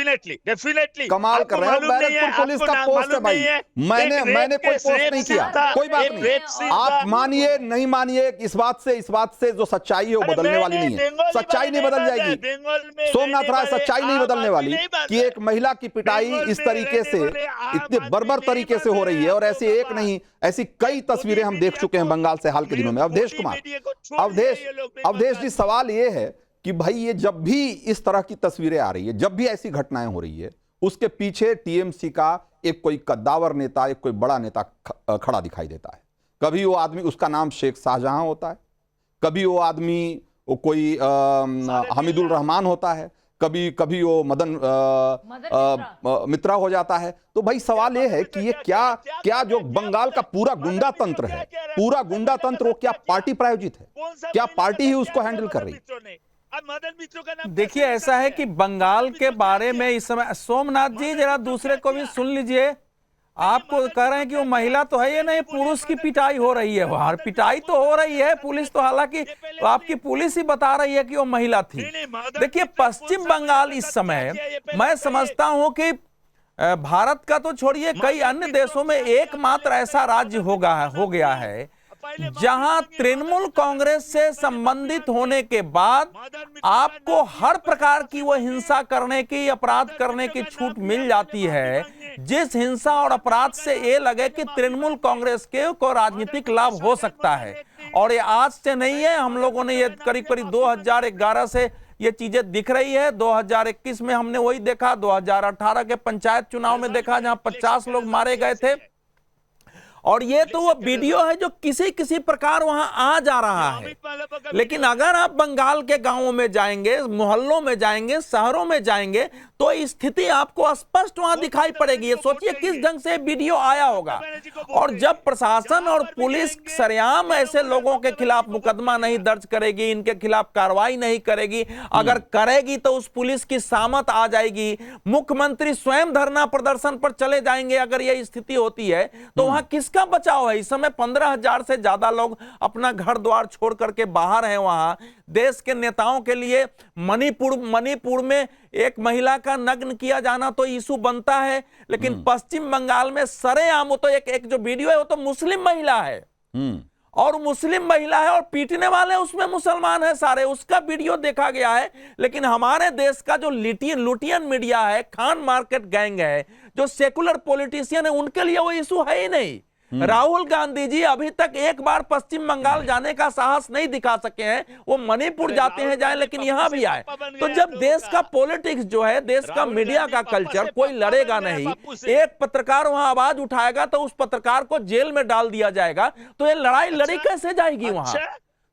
Speaker 2: डेफिनेटली
Speaker 1: कमाल कर रहे हैं। बैरकपुर पुलिस का पोस्ट है भाई, मैंने कोई पोस्ट नहीं किया, कोई बात नहीं। आप मानिए नहीं मानिए, इस बात से जो सच्चाई है वो बदलने वाली नहीं है, सच्चाई नहीं बदल जाएगी। सोमनाथ राय, सच्चाई नहीं बदलने वाली कि एक महिला की पिटाई इस तरीके से, इतने बर्बर तरीके से हो रही है। और ऐसी एक नहीं, ऐसी कई तस्वीरें हम देख चुके हैं बंगाल से हाल के दिनों में। अवधेश कुमार, अवधेश जी, सवाल ये है कि भाई ये जब भी इस तरह की तस्वीरें आ रही है, जब भी ऐसी घटनाएं हो रही है, उसके पीछे टीएमसी का एक कोई कद्दावर नेता, एक कोई बड़ा नेता खड़ा दिखाई देता है। कभी वो आदमी, उसका नाम शेख शाहजहां होता है, कभी वो आदमी वो कोई हमीदुल रहमान होता है, कभी वो मदन मित्रा हो जाता है। तो भाई सवाल ये है कि ये क्या जो बंगाल का पूरा गुंडा तंत्र है, पूरा गुंडा तंत्र, वो क्या पार्टी प्रायोजित है? क्या पार्टी ही उसको हैंडल कर रही है?
Speaker 4: देखिए, ऐसा है कि बंगाल के बारे में इस समय, सोमनाथ जी जरा दूसरे को भी सुन लीजिए। आपको कह रहे हैं कि वो महिला तो है, ये नहीं, पुरुष की पिटाई हो रही है वहां। पिटाई तो हो रही है, पुलिस तो, हालांकि आपकी पुलिस ही बता रही है कि वो महिला थी। देखिए, पश्चिम बंगाल इस समय, मैं समझता हूं कि भारत का तो छोड़िए, कई अन्य देशों में एकमात्र ऐसा राज्य हो गया है जहां तृणमूल कांग्रेस से संबंधित होने के बाद आपको हर प्रकार की वो हिंसा करने की, अपराध करने की छूट मिल जाती है, जिस हिंसा और अपराध से ये लगे कि तृणमूल कांग्रेस के को राजनीतिक लाभ हो सकता है। और ये आज से नहीं है, हम लोगों ने ये करीब 2011 से ये चीजें दिख रही है। 2021 में हमने वही देखा, 2018 के पंचायत चुनाव में देखा, जहां 50 लोग मारे गए थे। और ये तो वो वीडियो है जो किसी प्रकार वहां आ जा रहा है। लेकिन अगर आप बंगाल के गांवों में जाएंगे, मोहल्लों में जाएंगे, शहरों में जाएंगे, तो स्थिति आपको स्पष्ट वहां दिखाई पड़ेगी। ये सोचिए किस ढंग से वीडियो आया होगा। और जब प्रशासन और पुलिस सरेआम ऐसे लोगों के खिलाफ मुकदमा नहीं दर्ज करेगी, इनके खिलाफ कार्रवाई नहीं करेगी, अगर करेगी तो उस पुलिस की सामत आ जाएगी, मुख्यमंत्री स्वयं धरना प्रदर्शन पर चले जाएंगे अगर यह स्थिति होती है, तो वहां किसका बचाव है? इस समय 15,000 से ज्यादा लोग अपना घर द्वार छोड़ करके बाहर हैं। वहां देश के नेताओं के लिए मणिपुर में एक महिला का नग्न किया जाना तो इशू बनता है, लेकिन पश्चिम बंगाल में सरेआम, तो एक जो वीडियो है वो तो मुस्लिम महिला है, और मुस्लिम महिला है, और पीटने वाले उसमें मुसलमान है सारे, उसका वीडियो देखा गया है। लेकिन हमारे देश का जो लुटियन मीडिया है, खान मार्केट गैंग है, जो सेकुलर पॉलिटिशियन है, उनके लिए वो इशू है ही नहीं। राहुल गांधी जी अभी तक एक बार पश्चिम बंगाल जाने का साहस नहीं दिखा सके हैं। वो मणिपुर जाते हैं जाए, लेकिन यहां भी आए। तो जब देश का पॉलिटिक्स जो है, देश का मीडिया का कल्चर, कोई लड़ेगा नहीं, एक पत्रकार वहां आवाज उठाएगा तो उस पत्रकार को जेल में डाल दिया जाएगा, तो ये लड़ाई लड़ी कैसे जाएगी वहां?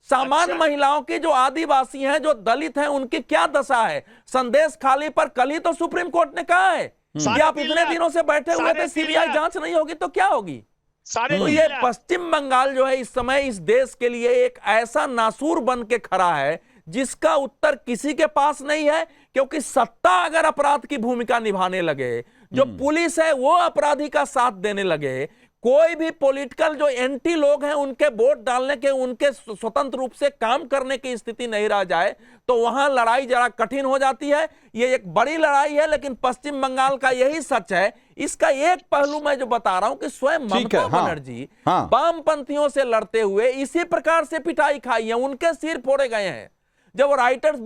Speaker 4: सामान्य महिलाओं की, जो आदिवासी हैं, जो दलित हैं, उनकी क्या दशा है? संदेश खाली पर कल ही तो सुप्रीम कोर्ट ने कहा है कि आप इतने दिनों से बैठे हुए थे, सीबीआई जांच नहीं होगी तो क्या होगी? तो ये पश्चिम बंगाल जो है इस समय इस देश के लिए एक ऐसा नासूर बन के खड़ा है जिसका उत्तर किसी के पास नहीं है। क्योंकि सत्ता अगर अपराध की भूमिका निभाने लगे, जो पुलिस है वो अपराधी का साथ देने लगे, कोई भी पॉलिटिकल जो एंटी लोग हैं उनके वोट डालने के, उनके स्वतंत्र रूप से काम करने की स्थिति नहीं रह जाए, तो वहां लड़ाई जरा कठिन हो जाती है। ये एक बड़ी लड़ाई है, लेकिन पश्चिम बंगाल का यही सच है। इसका एक पहलू मैं जो बता रहा हूं कि स्वयं ममता बनर्जी वामपंथियों से लड़ते हुए इसी प्रकार से पिटाई खाई है, उनके सिर फोड़े गए हैं। जब वो राइटर्स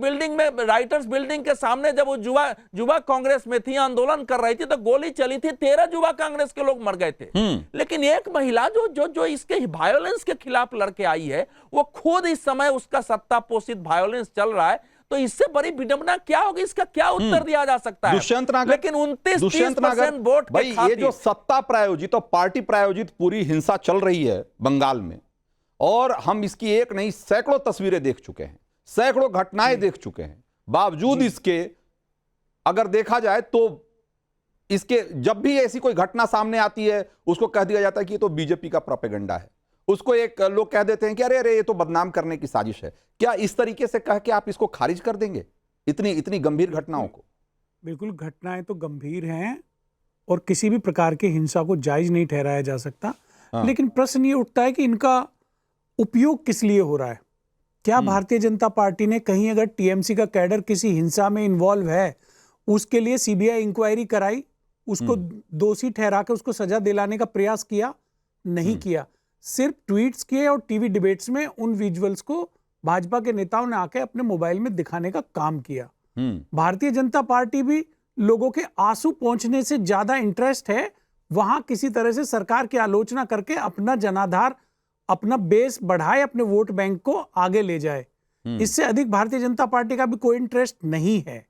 Speaker 4: बिल्डिंग के सामने जब वो युवा कांग्रेस में थी, आंदोलन कर रही थी, तो गोली चली थी, 13 युवा कांग्रेस के लोग मर गए थे। लेकिन एक महिला जो इसके वायलेंस के खिलाफ लड़के आई है, वो खुद इस समय उसका सत्ता पोषित वायलेंस चल रहा है। तो इससे बड़ी विडंबना क्या होगी? इसका क्या उत्तर दिया जा सकता है? लेकिन 29-30% वोट
Speaker 1: भाई, ये जो सत्ता प्रायोजित और पार्टी प्रायोजित पूरी हिंसा चल रही है बंगाल में, और हम इसकी एक नहीं सैकड़ों तस्वीरें देख चुके हैं, सैकड़ों घटनाएं देख चुके हैं, बावजूद इसके अगर देखा जाए तो इसके जब भी ऐसी कोई घटना सामने आती है, उसको कह दिया जाता है कि ये तो बीजेपी का प्रोपेगेंडा है। उसको एक लोग कह देते हैं कि अरे ये तो बदनाम करने की साजिश है। क्या इस तरीके से कह के आप इसको खारिज कर देंगे, इतनी गंभीर घटनाओं को?
Speaker 5: बिल्कुल, घटनाएं तो गंभीर हैं और किसी भी प्रकार की हिंसा को जायज नहीं ठहराया जा सकता। लेकिन प्रश्न ये उठता है कि इनका उपयोग किस लिए हो रहा है। क्या भारतीय जनता पार्टी ने कहीं अगर टीएमसी का कैडर किसी हिंसा में इन्वॉल्व है, उसके लिए सीबीआई इंक्वायरी कराई, उसको दोषी ठहरा के उसको सजा दिलाने का प्रयास किया? नहीं किया। सिर्फ ट्वीट्स किए और टीवी डिबेट्स में उन विजुअल्स को भाजपा के नेताओं ने आके अपने मोबाइल में दिखाने का काम किया। भारतीय जनता पार्टी भी लोगों के आंसू पहुंचने से ज्यादा इंटरेस्ट है वहां किसी तरह से सरकार की आलोचना करके अपना जनाधार, अपना बेस बढ़ाए, अपने वोट बैंक को आगे ले जाए। इससे अधिक भारतीय जनता पार्टी का भी कोई इंटरेस्ट नहीं है।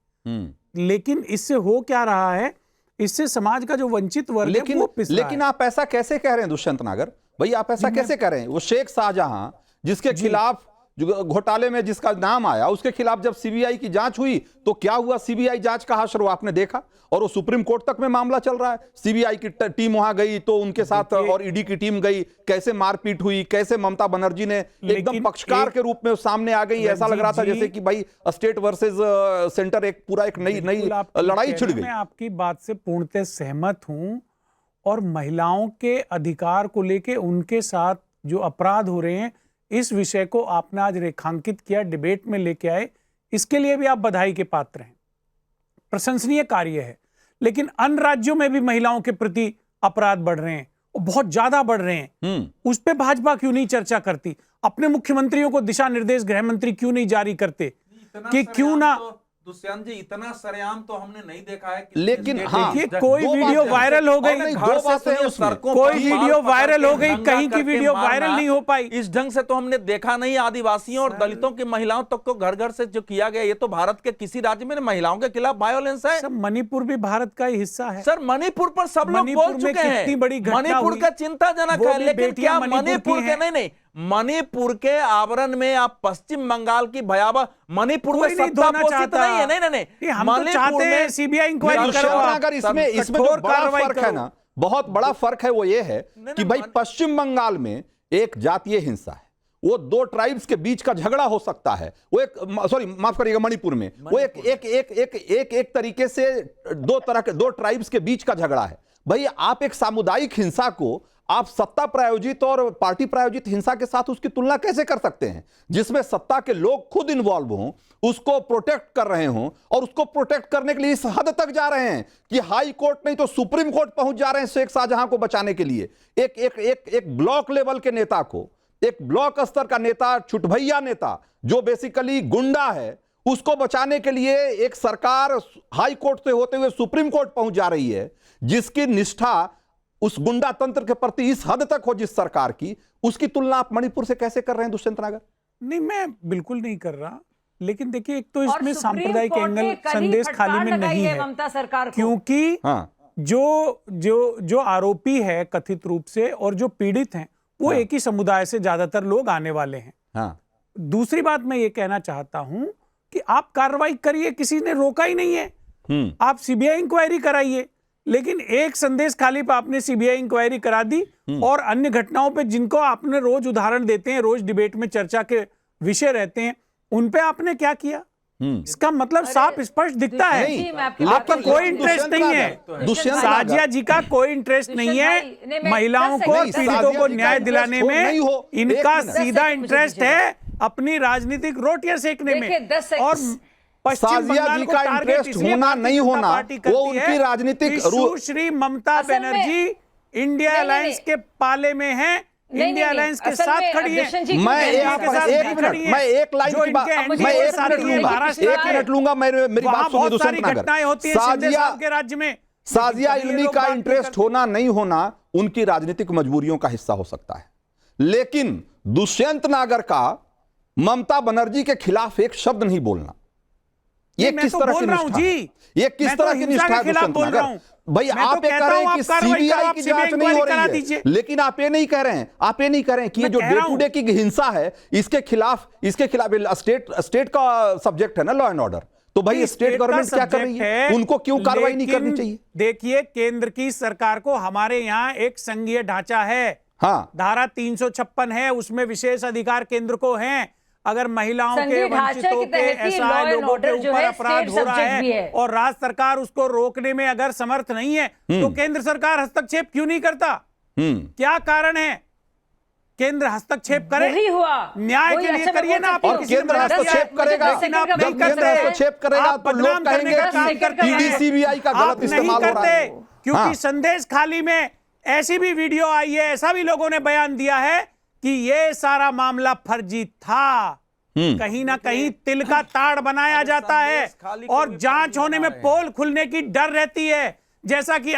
Speaker 5: लेकिन इससे हो क्या रहा है, इससे समाज का जो वंचित वर्ग है वो पिस रहा है।
Speaker 1: लेकिन आप ऐसा कैसे कह रहे हैं दुष्यंत नागर भाई, आप ऐसा कैसे कह रहे हैं? वो शेख शाहजहां जिसके खिलाफ जो घोटाले में जिसका नाम आया, उसके खिलाफ जब सीबीआई की जांच हुई तो क्या हुआ? सीबीआई जांच का हाशर आपने देखा, और वो सुप्रीम कोर्ट तक में मामला चल रहा है। सीबीआई की टीम वहां गई तो उनके साथ और ईडी की टीम गई, कैसे मारपीट हुई, कैसे ममता बनर्जी ने एकदम पक्षकार के रूप में सामने आ गई। ऐसा लग रहा था जैसे कि भाई स्टेट वर्सेस सेंटर एक पूरा एक नई लड़ाई छिड़ गई।
Speaker 5: मैं आपकी बात से पूर्णतः सहमत हूं, और महिलाओं के अधिकार को लेके उनके साथ जो अपराध हो रहे हैं, इस विषय को आपने आज रेखांकित किया, डिबेट में लेके आए, इसके लिए भी आप बधाई के पात्र हैं, प्रशंसनीय कार्य है। लेकिन अन्य राज्यों में भी महिलाओं के प्रति अपराध बढ़ रहे हैं, और बहुत ज्यादा बढ़ रहे हैं। उस पे भाजपा क्यों नहीं चर्चा करती? अपने मुख्यमंत्रियों को दिशा निर्देश गृह मंत्री क्यों नहीं जारी करते कि क्यों ना?
Speaker 4: दुष्यंत जी, इतना सरेआम तो हमने नहीं देखा है।
Speaker 1: लेकिन हाँ,
Speaker 5: कोई वीडियो वायरल हो गई, कोई वीडियो वायरल हो गई, कहीं की वीडियो वायरल नहीं हो पाई।
Speaker 4: इस ढंग से तो हमने देखा नहीं। आदिवासियों और दलितों की महिलाओं तक को घर घर से जो किया गया, ये तो भारत के किसी राज्य में महिलाओं के खिलाफ वायोलेंस है।
Speaker 5: सर, मणिपुर भी भारत का ही हिस्सा है।
Speaker 4: सर, मणिपुर पर सब लोग बोल चुके हैं, मणिपुर का चिंताजनक है। लेकिन क्या मणिपुर के नहीं, मणिपुर के आवरण में आप पश्चिम बंगाल की भयावह, मणिपुर में सत्ता पोषित नहीं है। नहीं,
Speaker 5: हम तो चाहते हैं सीबीआई इंक्वायरी करो।
Speaker 1: अगर इसमें जो बड़ा फर्क है ना, बहुत बड़ा फर्क है, वो ये है कि भाई पश्चिम बंगाल में एक जातीय हिंसा है, वो दो ट्राइब्स के बीच का झगड़ा हो सकता है। वो एक, सॉरी माफ करिएगा, मणिपुर में वो एक तरीके से दो ट्राइब्स के बीच का झगड़ा है। भाई आप एक सामुदायिक हिंसा को आप सत्ता प्रायोजित और पार्टी प्रायोजित हिंसा के साथ उसकी तुलना कैसे कर सकते हैं, जिसमें सत्ता के लोग खुद इन्वॉल्व हों, उसको प्रोटेक्ट कर रहे हों, और उसको प्रोटेक्ट करने के लिए इस हद तक जा रहे हैं कि हाई कोर्ट नहीं तो सुप्रीम कोर्ट पहुंच जा रहे हैं शेख शाहजहां को बचाने के लिए। एक ब्लॉक लेवल के नेता को, एक ब्लॉक स्तर का नेता, छुटभैया नेता जो बेसिकली गुंडा है, उसको बचाने के लिए एक सरकार हाई कोर्ट से होते हुए सुप्रीम कोर्ट पहुंच जा रही है, जिसकी निष्ठा उस गुंडा तंत्र के प्रति इस हद तक हो जिस सरकार की, उसकी तुलना आप मणिपुर से कैसे कर रहे हैं दुष्यंत नागर?
Speaker 5: नहीं, मैं बिल्कुल नहीं कर रहा। लेकिन देखिए, एक तो इसमें सांप्रदायिक एंगल संदेश खाली में नहीं है,
Speaker 3: ममता सरकार को।
Speaker 5: क्योंकि जो आरोपी है कथित रूप से और जो पीड़ित हैं, वो एक ही समुदाय से ज्यादातर लोग आने वाले हैं। दूसरी बात मैं ये कहना चाहता हूं कि आप कार्रवाई करिए, किसी ने रोका ही नहीं है। आप सीबीआई इंक्वायरी कराइए, लेकिन एक संदेश खाली पे आपने सीबीआई इंक्वायरी करा दी, और अन्य घटनाओं पे जिनको आपने रोज उदाहरण देते हैं, रोज डिबेट में चर्चा के विषय रहते हैं, उन पे आपने क्या किया? इसका मतलब साफ स्पष्ट दिखता है आपका कोई इंटरेस्ट नहीं है। साजिया जी का कोई इंटरेस्ट नहीं है महिलाओं को, पीड़ितों को न्याय दिलाने में। इनका सीधा इंटरेस्ट है अपनी राजनीतिक रोटियां सेकने में। और
Speaker 1: साजिया जी का इंटरेस्ट होना नहीं होना वो उनकी राजनीतिक
Speaker 5: सुश्री ममता बनर्जी इंडिया अलायंस के पाले में है, इंडिया अलायंस के साथ खड़ी है।
Speaker 1: मैं एक मिनट लूंगा, मेरी बात सुनिए दुष्यंत नागर। साजिया इल्मी का इंटरेस्ट होना नहीं होना उनकी राजनीतिक मजबूरियों का हिस्सा हो सकता है, लेकिन दुष्यंत नागर का ममता बनर्जी के खिलाफ एक शब्द नहीं बोलना, ये किस तरह की निष्ठा है? ये किस तरह की निष्ठा है दुष्यंत नागर? भाई आप ये कह रहे हैं कि सीबीआई की जांच नहीं हो रही है, लेकिन आप ये नहीं कह रहे हैं, कि ये जो डे टू डे की हिंसा है इसके खिलाफ स्टेट का सब्जेक्ट है ना, लॉ एंड ऑर्डर। तो भाई स्टेट गवर्नमेंट क्या कर रही है, उनको क्यों कार्रवाई नहीं करनी चाहिए?
Speaker 5: देखिए, केंद्र की सरकार को हमारे यहाँ एक संघीय ढांचा है, धारा 356 है, उसमें विशेष अधिकार केंद्र को है। अगर महिलाओं के, वंचितों के, असहाय लोगों के ऊपर अपराध हो रहा है और राज्य सरकार उसको रोकने में अगर समर्थ नहीं है, तो केंद्र सरकार हस्तक्षेप क्यों नहीं करता? क्या कारण है? केंद्र हस्तक्षेप करे,
Speaker 3: वही हुआ
Speaker 5: न्याय
Speaker 3: वही,
Speaker 5: के लिए
Speaker 3: अच्छा, मैं
Speaker 5: करिए
Speaker 3: बोल
Speaker 5: ना।
Speaker 3: सकती
Speaker 5: आप
Speaker 3: हूँ।
Speaker 5: किसी ने
Speaker 1: केंद्र
Speaker 5: मदद किया है,
Speaker 1: हस्तक्षेप करेगा,
Speaker 3: मुझे 10 सेकंड का
Speaker 1: जब
Speaker 3: ब्रेक
Speaker 1: केंद्र
Speaker 3: करते हैं।
Speaker 1: हस्तक्षेप करेगा
Speaker 5: आप
Speaker 1: तो लोग
Speaker 5: बदनाम करने
Speaker 1: कहेंगे
Speaker 5: का काम
Speaker 1: कि
Speaker 5: करते हैं।
Speaker 1: ईडी सीबीआई का
Speaker 5: आप
Speaker 1: गलत
Speaker 5: नहीं
Speaker 1: इस्तेमाल हो रहा
Speaker 5: करते,
Speaker 1: है।
Speaker 5: क्योंकि
Speaker 1: हाँ।
Speaker 5: संदेश खाली में ऐसी भी वीडियो आई है, ऐसा भी लोगों ने बयान दिया है कि ये सारा मामला फर्जी था, कहीं ना कहीं तिल का ताड़ बनाया जाता है और जांच होने में पोल खुलने की डर रहती है। जैसा कि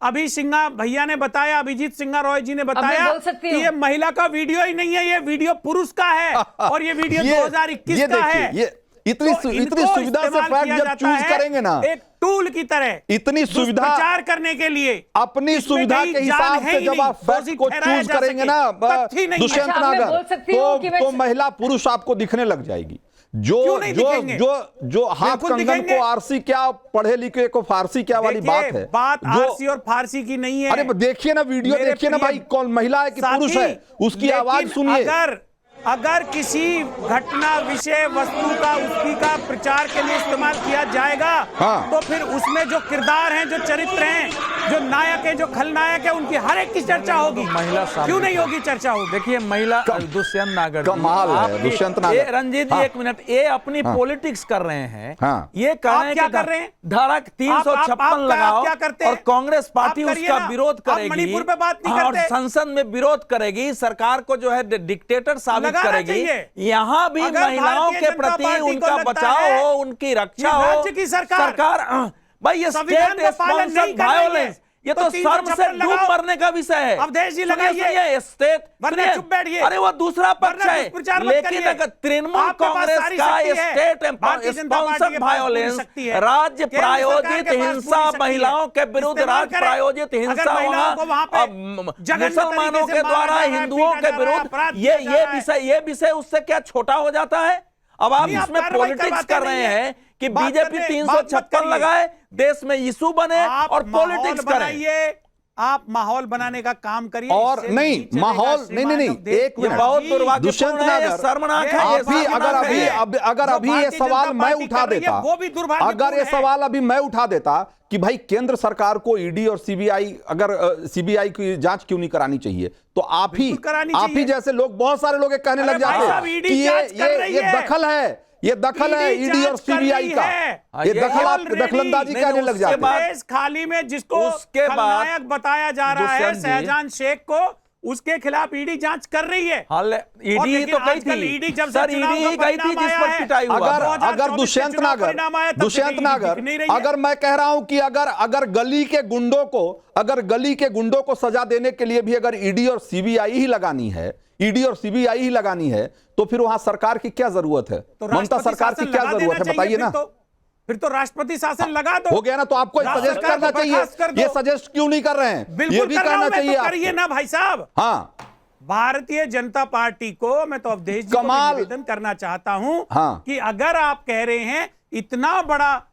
Speaker 5: अभी सिंघा भैया ने बताया, अभिजीत सिंघा रॉय जी ने बताया
Speaker 3: बोल सकती
Speaker 5: कि
Speaker 3: हूँ।
Speaker 5: ये महिला का वीडियो ही नहीं है, ये वीडियो पुरुष का है और ये वीडियो 2021 का है।
Speaker 1: ये इतनी
Speaker 5: तो
Speaker 1: इतनी
Speaker 5: इनको
Speaker 1: सुविधा से
Speaker 5: इस्तेमाल
Speaker 1: फैक्ट
Speaker 5: किया
Speaker 1: जब
Speaker 5: जाता
Speaker 1: चूज
Speaker 5: है
Speaker 1: करेंगे ना,
Speaker 5: एक टूल की तरह,
Speaker 1: इतनी सुविधा
Speaker 5: प्रचार करने के लिए,
Speaker 1: अपनी
Speaker 5: इसमें
Speaker 1: सुविधा
Speaker 5: कहीं
Speaker 1: के
Speaker 5: जान
Speaker 1: हिसाब
Speaker 5: है
Speaker 1: से
Speaker 5: ही
Speaker 1: जब
Speaker 5: नहीं,
Speaker 1: आप फैक्ट
Speaker 5: दोषी
Speaker 1: को
Speaker 5: ठहराया
Speaker 1: चूज
Speaker 5: जा
Speaker 1: करेंगे
Speaker 5: सके,
Speaker 1: ना
Speaker 5: तथ्य नहीं है।
Speaker 1: दुष्यंत
Speaker 3: अच्छा, अब मैं
Speaker 1: नागर,
Speaker 3: बोल सकती हूँ कि मैं-
Speaker 1: तो महिला पुरुष आपको दिखने लग जाएगी। जो
Speaker 5: क्यों नहीं
Speaker 1: जो
Speaker 5: दिखेंगे?
Speaker 1: जो हाथ
Speaker 5: बिल्कुल
Speaker 1: कंगन
Speaker 5: दिखेंगे।
Speaker 1: को आरसी क्या, पढ़े लिखे को फारसी क्या वाली
Speaker 5: देखिए,
Speaker 1: बात है।
Speaker 5: बात
Speaker 1: जो
Speaker 5: आरसी और फारसी की नहीं है।
Speaker 1: अरे देखिए ना वीडियो,
Speaker 5: मेरे
Speaker 1: देखिए ना
Speaker 5: प्रिय
Speaker 1: भाई, कौन महिला है कि पुरुष
Speaker 5: साथी,
Speaker 1: है, उसकी
Speaker 5: लेकिन
Speaker 1: आवाज सुनिए।
Speaker 5: अगर किसी घटना, विषय, वस्तु का, उसकी का प्रचार के लिए इस्तेमाल किया जाएगा,
Speaker 1: हाँ।
Speaker 5: तो फिर उसमें जो किरदार हैं, जो चरित्र हैं, जो नायक है, जो खलनायक है, उनकी हर एक की चर्चा होगी।
Speaker 4: महिला सामने
Speaker 5: क्यों नहीं होगी चर्चा होगी?
Speaker 4: देखिए महिला दुष्यंत नागर जी,
Speaker 1: कमाल है,
Speaker 4: आपकी-
Speaker 1: दुष्यंत नागर।
Speaker 4: ये रंजीत जी
Speaker 1: हाँ।
Speaker 4: एक मिनट, ये अपनी पॉलिटिक्स कर रहे हैं।
Speaker 1: हाँ।
Speaker 4: ये कह
Speaker 5: आप
Speaker 4: रहे हैं
Speaker 5: क्या
Speaker 4: कि
Speaker 5: कर रहे हैं?
Speaker 4: धारा 356 लगाओ
Speaker 5: क्या करते
Speaker 4: और
Speaker 5: हैं?
Speaker 4: कांग्रेस पार्टी
Speaker 5: आप करिए
Speaker 4: उसका
Speaker 5: ना।
Speaker 4: विरोध
Speaker 5: आप
Speaker 4: करेगी।
Speaker 5: मणिपुर पे बात नहीं
Speaker 4: और
Speaker 5: करते।
Speaker 4: संसद में विरोध करेगी, सरकार को जो है डिक्टेटर साबित
Speaker 5: लगाना
Speaker 4: करेगी।
Speaker 5: चाहिए।
Speaker 4: यहाँ भी
Speaker 5: अगर
Speaker 4: महिलाओं
Speaker 5: भारतीय
Speaker 4: के
Speaker 5: जनता
Speaker 4: प्रति
Speaker 5: पार्टी को
Speaker 4: उनका
Speaker 5: लगता
Speaker 4: बचाव
Speaker 5: है
Speaker 4: हो, उनकी रक्षा
Speaker 5: ये
Speaker 4: हो।
Speaker 5: राज्य की सरकार
Speaker 4: भाई ये
Speaker 5: संविधान
Speaker 4: स्टेट
Speaker 5: का पालन नहीं
Speaker 4: स्पॉन्सर्ड
Speaker 5: कर रही है।
Speaker 4: वायलेंस, ये
Speaker 5: तो
Speaker 4: तो शर्म से
Speaker 5: 356
Speaker 4: डूब
Speaker 5: लगाओ।
Speaker 4: मरने का विषय है।
Speaker 5: अवधेश जी
Speaker 4: सुनिए,
Speaker 5: लगाइए।
Speaker 4: सुनिए, स्टेट
Speaker 5: वरना
Speaker 4: सुनिए।
Speaker 5: चुप बैठिए।
Speaker 4: अरे वो दूसरा पक्ष
Speaker 5: वरना
Speaker 4: है,
Speaker 5: दुष्प्रचार मत
Speaker 4: लेकिन
Speaker 5: करिए।
Speaker 4: अगर तृणमूल
Speaker 5: आपके पास
Speaker 4: कांग्रेस
Speaker 5: सारी
Speaker 4: का
Speaker 5: शक्ति है।
Speaker 4: स्टेट
Speaker 5: भारतीय जनता पार्टी के
Speaker 4: स्पॉन्सर्ड
Speaker 5: पास पूरी
Speaker 4: वायलेंस,
Speaker 5: शक्ति है।
Speaker 4: राज्य
Speaker 5: केंद्र सरकार
Speaker 4: प्रायोजित
Speaker 5: के पास
Speaker 4: हिंसा,
Speaker 5: पूरी शक्ति है।
Speaker 4: महिलाओं के विरुद्ध
Speaker 5: इस्तेमाल
Speaker 4: राज्य
Speaker 5: करें।
Speaker 4: प्रायोजित
Speaker 5: अगर
Speaker 4: हिंसा
Speaker 5: महिलाओं को वहां पे जघन्य
Speaker 4: मुसलमानों
Speaker 5: तरीके से
Speaker 4: के
Speaker 5: मारा
Speaker 4: द्वारा
Speaker 5: जा रहा है,
Speaker 4: हिंदुओं
Speaker 5: पीटा
Speaker 4: के
Speaker 5: जा रहा है,
Speaker 4: विरुद्ध,
Speaker 5: अपराध किया जा रहा है।
Speaker 4: ये विषय उससे क्या छोटा हो जाता है? अब आप
Speaker 5: नहीं, आप
Speaker 4: इसमें
Speaker 5: कार्रवाई
Speaker 4: पॉलिटिक्स
Speaker 5: करवाते
Speaker 4: कर रहे
Speaker 5: नहीं है।
Speaker 4: हैं कि
Speaker 5: बात
Speaker 4: बीजेपी
Speaker 5: करने-
Speaker 4: 356
Speaker 5: बात मत करिए।
Speaker 4: लगाए, देश में इशू बने
Speaker 5: आप
Speaker 4: और
Speaker 5: माहौल
Speaker 4: पॉलिटिक्स करें।
Speaker 5: बनाइए, आप माहौल बनाने का काम करिए।
Speaker 1: और
Speaker 5: इससे
Speaker 1: नहीं,
Speaker 5: चलेगा
Speaker 1: माहौल
Speaker 5: श्रीमान
Speaker 1: नहीं,
Speaker 5: अवधेश
Speaker 1: एक
Speaker 5: जी।
Speaker 1: मिनट।
Speaker 4: बहुत
Speaker 5: जी,
Speaker 4: दुर्भाग्यपूर्ण
Speaker 1: दुष्यंत
Speaker 4: है, ये
Speaker 1: नागर,
Speaker 4: शर्मनाक है,
Speaker 5: ये
Speaker 4: ये
Speaker 1: आप भी
Speaker 4: शर्मनाक
Speaker 1: अगर
Speaker 4: है।
Speaker 1: अभी
Speaker 5: जो
Speaker 1: ये
Speaker 5: भारतीय
Speaker 1: सवाल
Speaker 5: जनता
Speaker 1: मैं
Speaker 5: पार्टी
Speaker 1: उठा
Speaker 5: कर रही है,
Speaker 1: देता,
Speaker 5: वो भी दुर्भाग्यपूर्ण
Speaker 1: अगर ये
Speaker 5: है।
Speaker 1: सवाल अभी मैं उठा देता कि भाई केंद्र सरकार को ईडी और सीबीआई, अगर सीबीआई की जांच क्यों नहीं करानी चाहिए, तो आप ही
Speaker 5: बिल्कुल करानी
Speaker 1: आप ही
Speaker 5: चाहिए।
Speaker 1: जैसे लोग, बहुत सारे लोग ये कहने
Speaker 5: अरे
Speaker 1: लग
Speaker 5: भाई साहब,
Speaker 1: जाते
Speaker 5: ईडी
Speaker 1: कि
Speaker 5: जांच कर रही
Speaker 1: ये
Speaker 5: है।
Speaker 1: दखल है, ये दखल है
Speaker 5: ईडी
Speaker 1: ईडी और
Speaker 5: जांच कर
Speaker 1: सीबीआई
Speaker 5: रही
Speaker 1: का,
Speaker 5: है।
Speaker 1: ये
Speaker 4: ये
Speaker 1: दखल आप
Speaker 5: already
Speaker 1: दखलंदाजी
Speaker 4: नहीं,
Speaker 1: कहने लग
Speaker 4: उसके
Speaker 1: जाते
Speaker 4: बाद-
Speaker 5: देश खाली में जिसको
Speaker 4: उसके बाद
Speaker 5: खलनायक बताया जा रहा है,
Speaker 4: दुष्यंत जी-
Speaker 5: शहजान शेख को, उसके खिलाफ ईडी जांच कर रही है।
Speaker 4: हाल
Speaker 5: और
Speaker 4: ईडी
Speaker 5: लेकिन
Speaker 4: तो गई
Speaker 5: आजकल ईडी
Speaker 4: थी
Speaker 5: जब से
Speaker 4: सर,
Speaker 5: चुनाव
Speaker 4: ईडी
Speaker 5: का
Speaker 4: ही गई थी
Speaker 5: परिणाम
Speaker 4: जिस
Speaker 5: आया
Speaker 4: पर
Speaker 5: है,
Speaker 4: पिटाई हुआ
Speaker 1: अगर
Speaker 4: था।
Speaker 1: अगर
Speaker 5: 2024
Speaker 1: दुष्यंत
Speaker 5: के चुनाव
Speaker 1: नागर,
Speaker 5: परिणाम आया, तब
Speaker 1: दुष्यंत
Speaker 5: से ईडी
Speaker 1: नागर,
Speaker 5: दिख नहीं रही है।
Speaker 1: अगर मैं कह रहा हूं कि अगर गली के गुंडों को, अगर गली के गुंडों को सजा देने के लिए भी अगर ईडी और सीबीआई ही लगानी है, ईडी और सीबीआई ही लगानी है, तो फिर वहां सरकार की क्या जरूरत है?
Speaker 5: तो
Speaker 1: ममता
Speaker 5: राष्ट्रपति
Speaker 1: सरकार की
Speaker 5: शासन
Speaker 1: क्या
Speaker 5: लगा
Speaker 1: जरूरत
Speaker 5: देना
Speaker 1: है, बताइए
Speaker 5: चाहिए,
Speaker 1: ना।
Speaker 5: फिर तो राष्ट्रपति शासन लगा दो।
Speaker 1: हो गया ना, तो आपको
Speaker 5: राज्य
Speaker 1: सजेस्ट
Speaker 5: सरकार
Speaker 1: करना
Speaker 5: को बर्खास्त कर
Speaker 1: चाहिए,
Speaker 5: दो।
Speaker 1: ये सजेस्ट क्यों नहीं कर रहे हैं? ये
Speaker 5: बिल्कुल
Speaker 1: भी
Speaker 5: कर रहा
Speaker 1: करना
Speaker 5: हूं मैं,
Speaker 1: चाहिए
Speaker 5: तो करिए
Speaker 1: आपको।
Speaker 5: ना भाई साहब।
Speaker 1: हाँ,
Speaker 5: भारतीय जनता पार्टी को, मैं तो अवधेश जी को
Speaker 1: कमाल।
Speaker 5: भी निवेदन करना चाहता हूं
Speaker 1: हाँ।
Speaker 5: कि अगर आप कह रहे हैं इतना बड़ा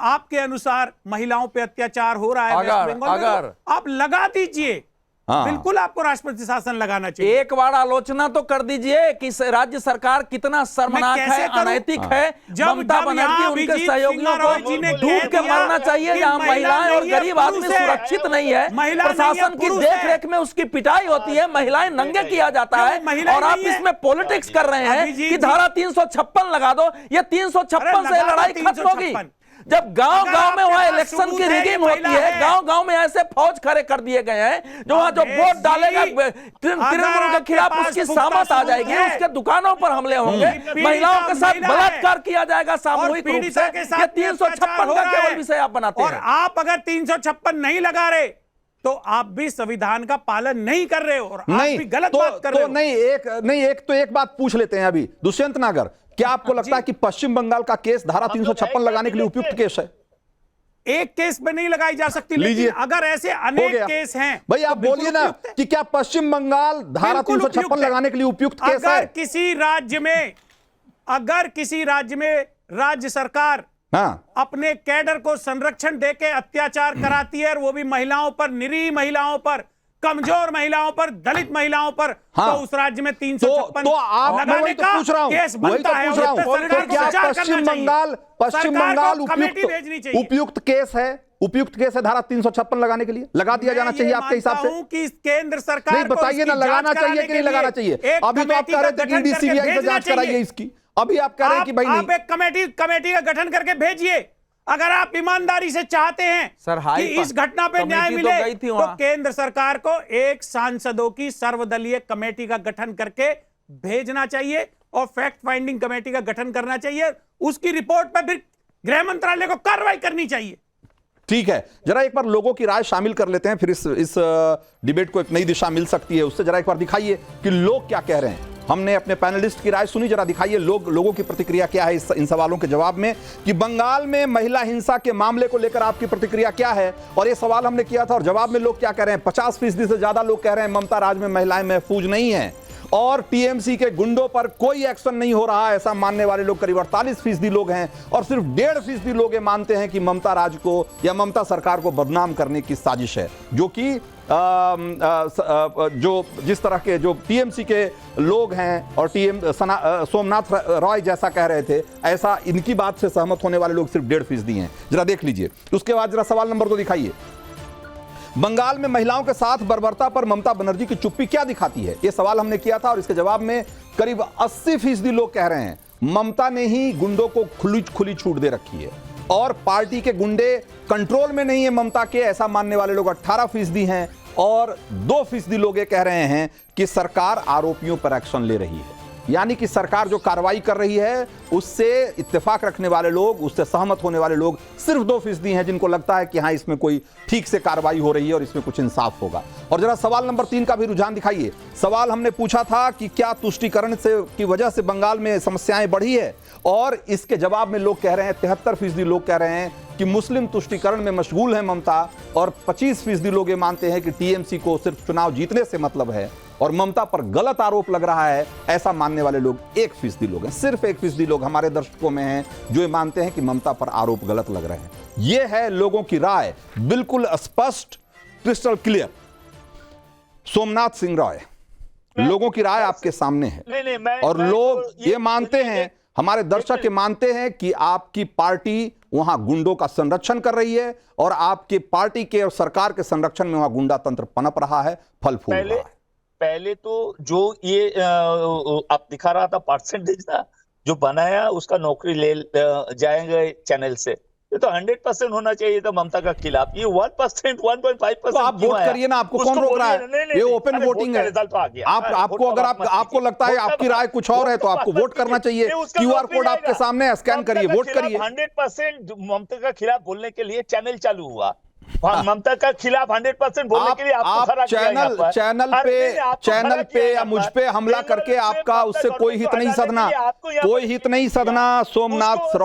Speaker 5: आपके अनुसार महिलाओं पे अत्याचार हो रहा है वेस्ट बंगाल में,
Speaker 4: अगर
Speaker 5: तो आप लगा दीजिए।
Speaker 1: हाँ।
Speaker 5: बिल्कुल आपको राष्ट्रपति शासन लगाना चाहिए।
Speaker 4: एक बार आलोचना तो कर दीजिए कि राज्य सरकार कितना शर्मनाक
Speaker 5: मैं कैसे
Speaker 4: है,
Speaker 5: करूं?
Speaker 4: अनैतिक है।
Speaker 5: जब
Speaker 4: ममता बनर्जी
Speaker 5: यहाँ
Speaker 4: उनके
Speaker 5: अभिजीत
Speaker 4: सहयोगियों
Speaker 5: सिंह रॉय जी
Speaker 4: को
Speaker 5: ने
Speaker 4: डूब
Speaker 5: कह
Speaker 4: के
Speaker 5: दिया
Speaker 4: मरना चाहिए,
Speaker 5: कि
Speaker 4: जहां
Speaker 5: महिला
Speaker 4: महिलाएं और
Speaker 5: नहीं है,
Speaker 4: गरीब आदमी
Speaker 5: पुरुष है।
Speaker 4: सुरक्षित नहीं है,
Speaker 5: महिला नहीं है,
Speaker 4: प्रशासन की
Speaker 5: पुरुष
Speaker 4: देख
Speaker 5: है।
Speaker 4: रेख में उसकी पिटाई होती है, महिलाएं नंगे किया जाता
Speaker 5: क्यों
Speaker 4: है,
Speaker 5: महिलाएं
Speaker 4: और आप
Speaker 5: नहीं है?
Speaker 4: इसमें पॉलिटिक्स कर रहे हैं
Speaker 5: अभिजीत
Speaker 4: कि
Speaker 5: जी-
Speaker 4: धारा 356 लगा दो। ये 356 से
Speaker 5: लगा दो
Speaker 4: लड़ाई खत्म होगी।
Speaker 5: 356।
Speaker 4: जब गांव
Speaker 5: अगर
Speaker 4: गांव में
Speaker 5: आपके
Speaker 4: वहां
Speaker 5: पास
Speaker 4: इलेक्शन
Speaker 5: सबूत
Speaker 4: की
Speaker 5: है, ये
Speaker 4: रिगिंग होती
Speaker 5: महिला
Speaker 4: है,
Speaker 5: है।
Speaker 4: गांव गांव में ऐसे फौज खड़े कर दिए गए हैं, जो वहां जो वोट डालेगा तृणमूल के खिलाफ उसकी सामत आ जाएगी, उसके दुकानों पर हमले होंगे, महिलाओं के साथ बलात्कार किया जाएगा सामूहिक रूप से। ये 356 का केवल विषय आप बनाते
Speaker 5: और
Speaker 4: हैं।
Speaker 5: आप अगर 356 नहीं लगा रहे तो आप भी संविधान का पालन नहीं कर रहे हो और आप
Speaker 1: नहीं
Speaker 5: भी गलत
Speaker 1: तो,
Speaker 5: बात कर रहे हो।
Speaker 1: नहीं, एक बात पूछ लेते हैं अभी, दुष्यंत नागर, क्या आपको लगता है कि पश्चिम बंगाल का केस धारा 356 लगाने के लिए उपयुक्त केस है?
Speaker 5: एक केस पे नहीं लगाई जा सकती,
Speaker 1: लीजिए।
Speaker 5: लेकिन अगर ऐसे
Speaker 1: हो
Speaker 5: अनेक
Speaker 1: गया
Speaker 5: केस हैं
Speaker 1: भाई, आप
Speaker 5: तो बिल्कुल
Speaker 1: बोलिए ना
Speaker 5: उपयुक्त है।
Speaker 1: कि क्या पश्चिम बंगाल धारा
Speaker 5: बिल्कुल
Speaker 1: 356
Speaker 5: उपयुक्त है।
Speaker 1: लगाने के लिए उपयुक्त केस
Speaker 5: अगर
Speaker 1: है?
Speaker 5: किसी राज्य में राज्य सरकार
Speaker 1: हाँ,
Speaker 5: अपने कैडर को संरक्षण देके अत्याचार कराती है, और वो भी महिलाओं पर, निरीह महिलाओं पर, कमजोर महिलाओं पर, दलित महिलाओं पर,
Speaker 1: हाँ।
Speaker 5: तो उस राज्य में 356
Speaker 1: तो आप, मैं
Speaker 5: लगाने
Speaker 1: वही तो
Speaker 5: का
Speaker 1: पूछ रहा हूं,
Speaker 5: केस
Speaker 1: वही
Speaker 5: बनता
Speaker 1: तो
Speaker 5: है।
Speaker 1: पूछ रहा
Speaker 5: और
Speaker 1: हूं
Speaker 5: सरकार
Speaker 1: कि
Speaker 5: को
Speaker 1: क्या
Speaker 5: विचार
Speaker 1: पश्चिम
Speaker 5: करना चाहिए।
Speaker 1: बंगाल
Speaker 5: सरकार को कमेटी भेजनी
Speaker 1: उपयुक्त
Speaker 5: चाहिए।
Speaker 1: उपयुक्त केस है उपयुक्त केस है धारा 356 लगाने के लिए? लगा दिया जाना चाहिए आपके हिसाब से?
Speaker 5: कि केंद्र सरकार
Speaker 1: नहीं, बताइए ना, लगाना चाहिए कि नहीं लगाना चाहिए? अभी तो आप कह रहे थे कि ईडी सीबीआई से जांच कराइए इसकी, अभी आप कह रहे हैं कि भाई नहीं।
Speaker 5: आप एक कमेटी का गठन करके भेजिए, अगर आप ईमानदारी से चाहते हैं
Speaker 4: सर,
Speaker 5: कि इस घटना पे न्याय मिले तो केंद्र सरकार को एक सांसदों की सर्वदलीय कमेटी का गठन करके भेजना चाहिए और फैक्ट फाइंडिंग कमेटी का गठन करना चाहिए। उसकी रिपोर्ट पर फिर गृह मंत्रालय को कार्रवाई करनी चाहिए।
Speaker 1: ठीक है, जरा एक बार लोगों की राय शामिल कर लेते हैं, फिर इस डिबेट को एक नई दिशा मिल सकती है। उससे जरा एक बार दिखाइए कि लोग क्या कह रहे हैं। हमने अपने पैनलिस्ट की राय सुनी, जरा दिखाइए लोगों की प्रतिक्रिया क्या है इन सवालों के जवाब में, कि बंगाल में महिला हिंसा के मामले को लेकर आपकी प्रतिक्रिया क्या है। और ये सवाल हमने किया था और जवाब में लोग क्या कह रहे हैं। 50% से ज्यादा लोग कह रहे हैं ममता राज में महिलाएं महफूज नहीं है, और टीएमसी के गुंडों पर कोई एक्शन नहीं हो रहा है, ऐसा मानने वाले लोग करीब 48% लोग हैं। और सिर्फ 1.5% लोग ये मानते हैं कि ममता राज को या ममता सरकार को बदनाम करने की साजिश है, जो कि जो जिस तरह के जो टीएमसी के लोग हैं और सोमनाथ रॉय जैसा कह रहे थे, ऐसा इनकी बात से सहमत होने वाले लोग सिर्फ 1.5% हैं। जरा देख लीजिए। उसके बाद जरा सवाल नंबर 2 दिखाइए। बंगाल में महिलाओं के साथ बर्बरता पर ममता बनर्जी की चुप्पी क्या दिखाती है? यह सवाल हमने किया था और इसके जवाब में करीब 80% लोग कह रहे हैं ममता ने ही गुंडों को खुली छूट दे रखी है और पार्टी के गुंडे कंट्रोल में नहीं है ममता के, ऐसा मानने वाले लोग 18% हैं। और 2% लोग ये कह रहे हैं कि सरकार आरोपियों पर एक्शन ले रही है, यानी कि सरकार जो कार्रवाई कर रही है उससे इत्तेफाक रखने वाले लोग, उससे सहमत होने वाले लोग सिर्फ 2% हैं जिनको लगता है कि हाँ इसमें कोई ठीक से कार्रवाई हो रही है और इसमें कुछ इंसाफ होगा। और जरा सवाल नंबर 3 का भी रुझान दिखाइए। सवाल हमने पूछा था कि क्या तुष्टीकरण से की वजह से बंगाल में समस्याएं बढ़ी है, और इसके जवाब में लोग कह रहे हैं, 73% लोग कह रहे हैं कि मुस्लिम तुष्टीकरण में मशगूल है ममता, और 25% लोग ये मानते हैं कि टीएमसी को सिर्फ चुनाव जीतने से मतलब है और ममता पर गलत आरोप लग रहा है, ऐसा मानने वाले लोग 1% लोग हैं। सिर्फ 1% लोग हमारे दर्शकों में हैं जो ये मानते हैं कि ममता पर आरोप गलत लग रहे हैं। यह है लोगों की राय, बिल्कुल स्पष्ट, क्रिस्टल क्लियर। सोमनाथ सिंह रॉय, लोगों की राय आपके सामने है और लोग ये मानते हैं, हमारे दर्शक ये मानते हैं कि आपकी पार्टी वहां गुंडों का संरक्षण कर रही है और आपकी पार्टी के और सरकार के संरक्षण में वहां गुंडा तंत्र पनप रहा है, फल फूल रहा है।
Speaker 2: पहले तो जो ये आप दिखा रहा था परसेंटेज ना जो बनाया, उसका नौकरी ले जाएंगे चैनल से, ये तो 100% होना चाहिए था ममता का खिलाफ। ये 1%, 1.5%
Speaker 1: तो आप वोट करिए ना, आपको कौन रोक रहा है? ये ओपन वोटिंग है। आपको अगर आपको लगता है आपकी राय कुछ और है तो आपको वोट करना चाहिए। क्यूआर कोड आपके सामने, स्कैन करिए, वोट करिए।
Speaker 2: 100% ममता का खिलाफ बोलने के लिए चैनल चालू हुआ, ममता का खिलाफ 100% बोलने के लिए
Speaker 1: आप चैनल पे या मुझ पे हमला करके आपका उससे कोई हित नहीं सधना, कोई हित नहीं सधना। सोमनाथ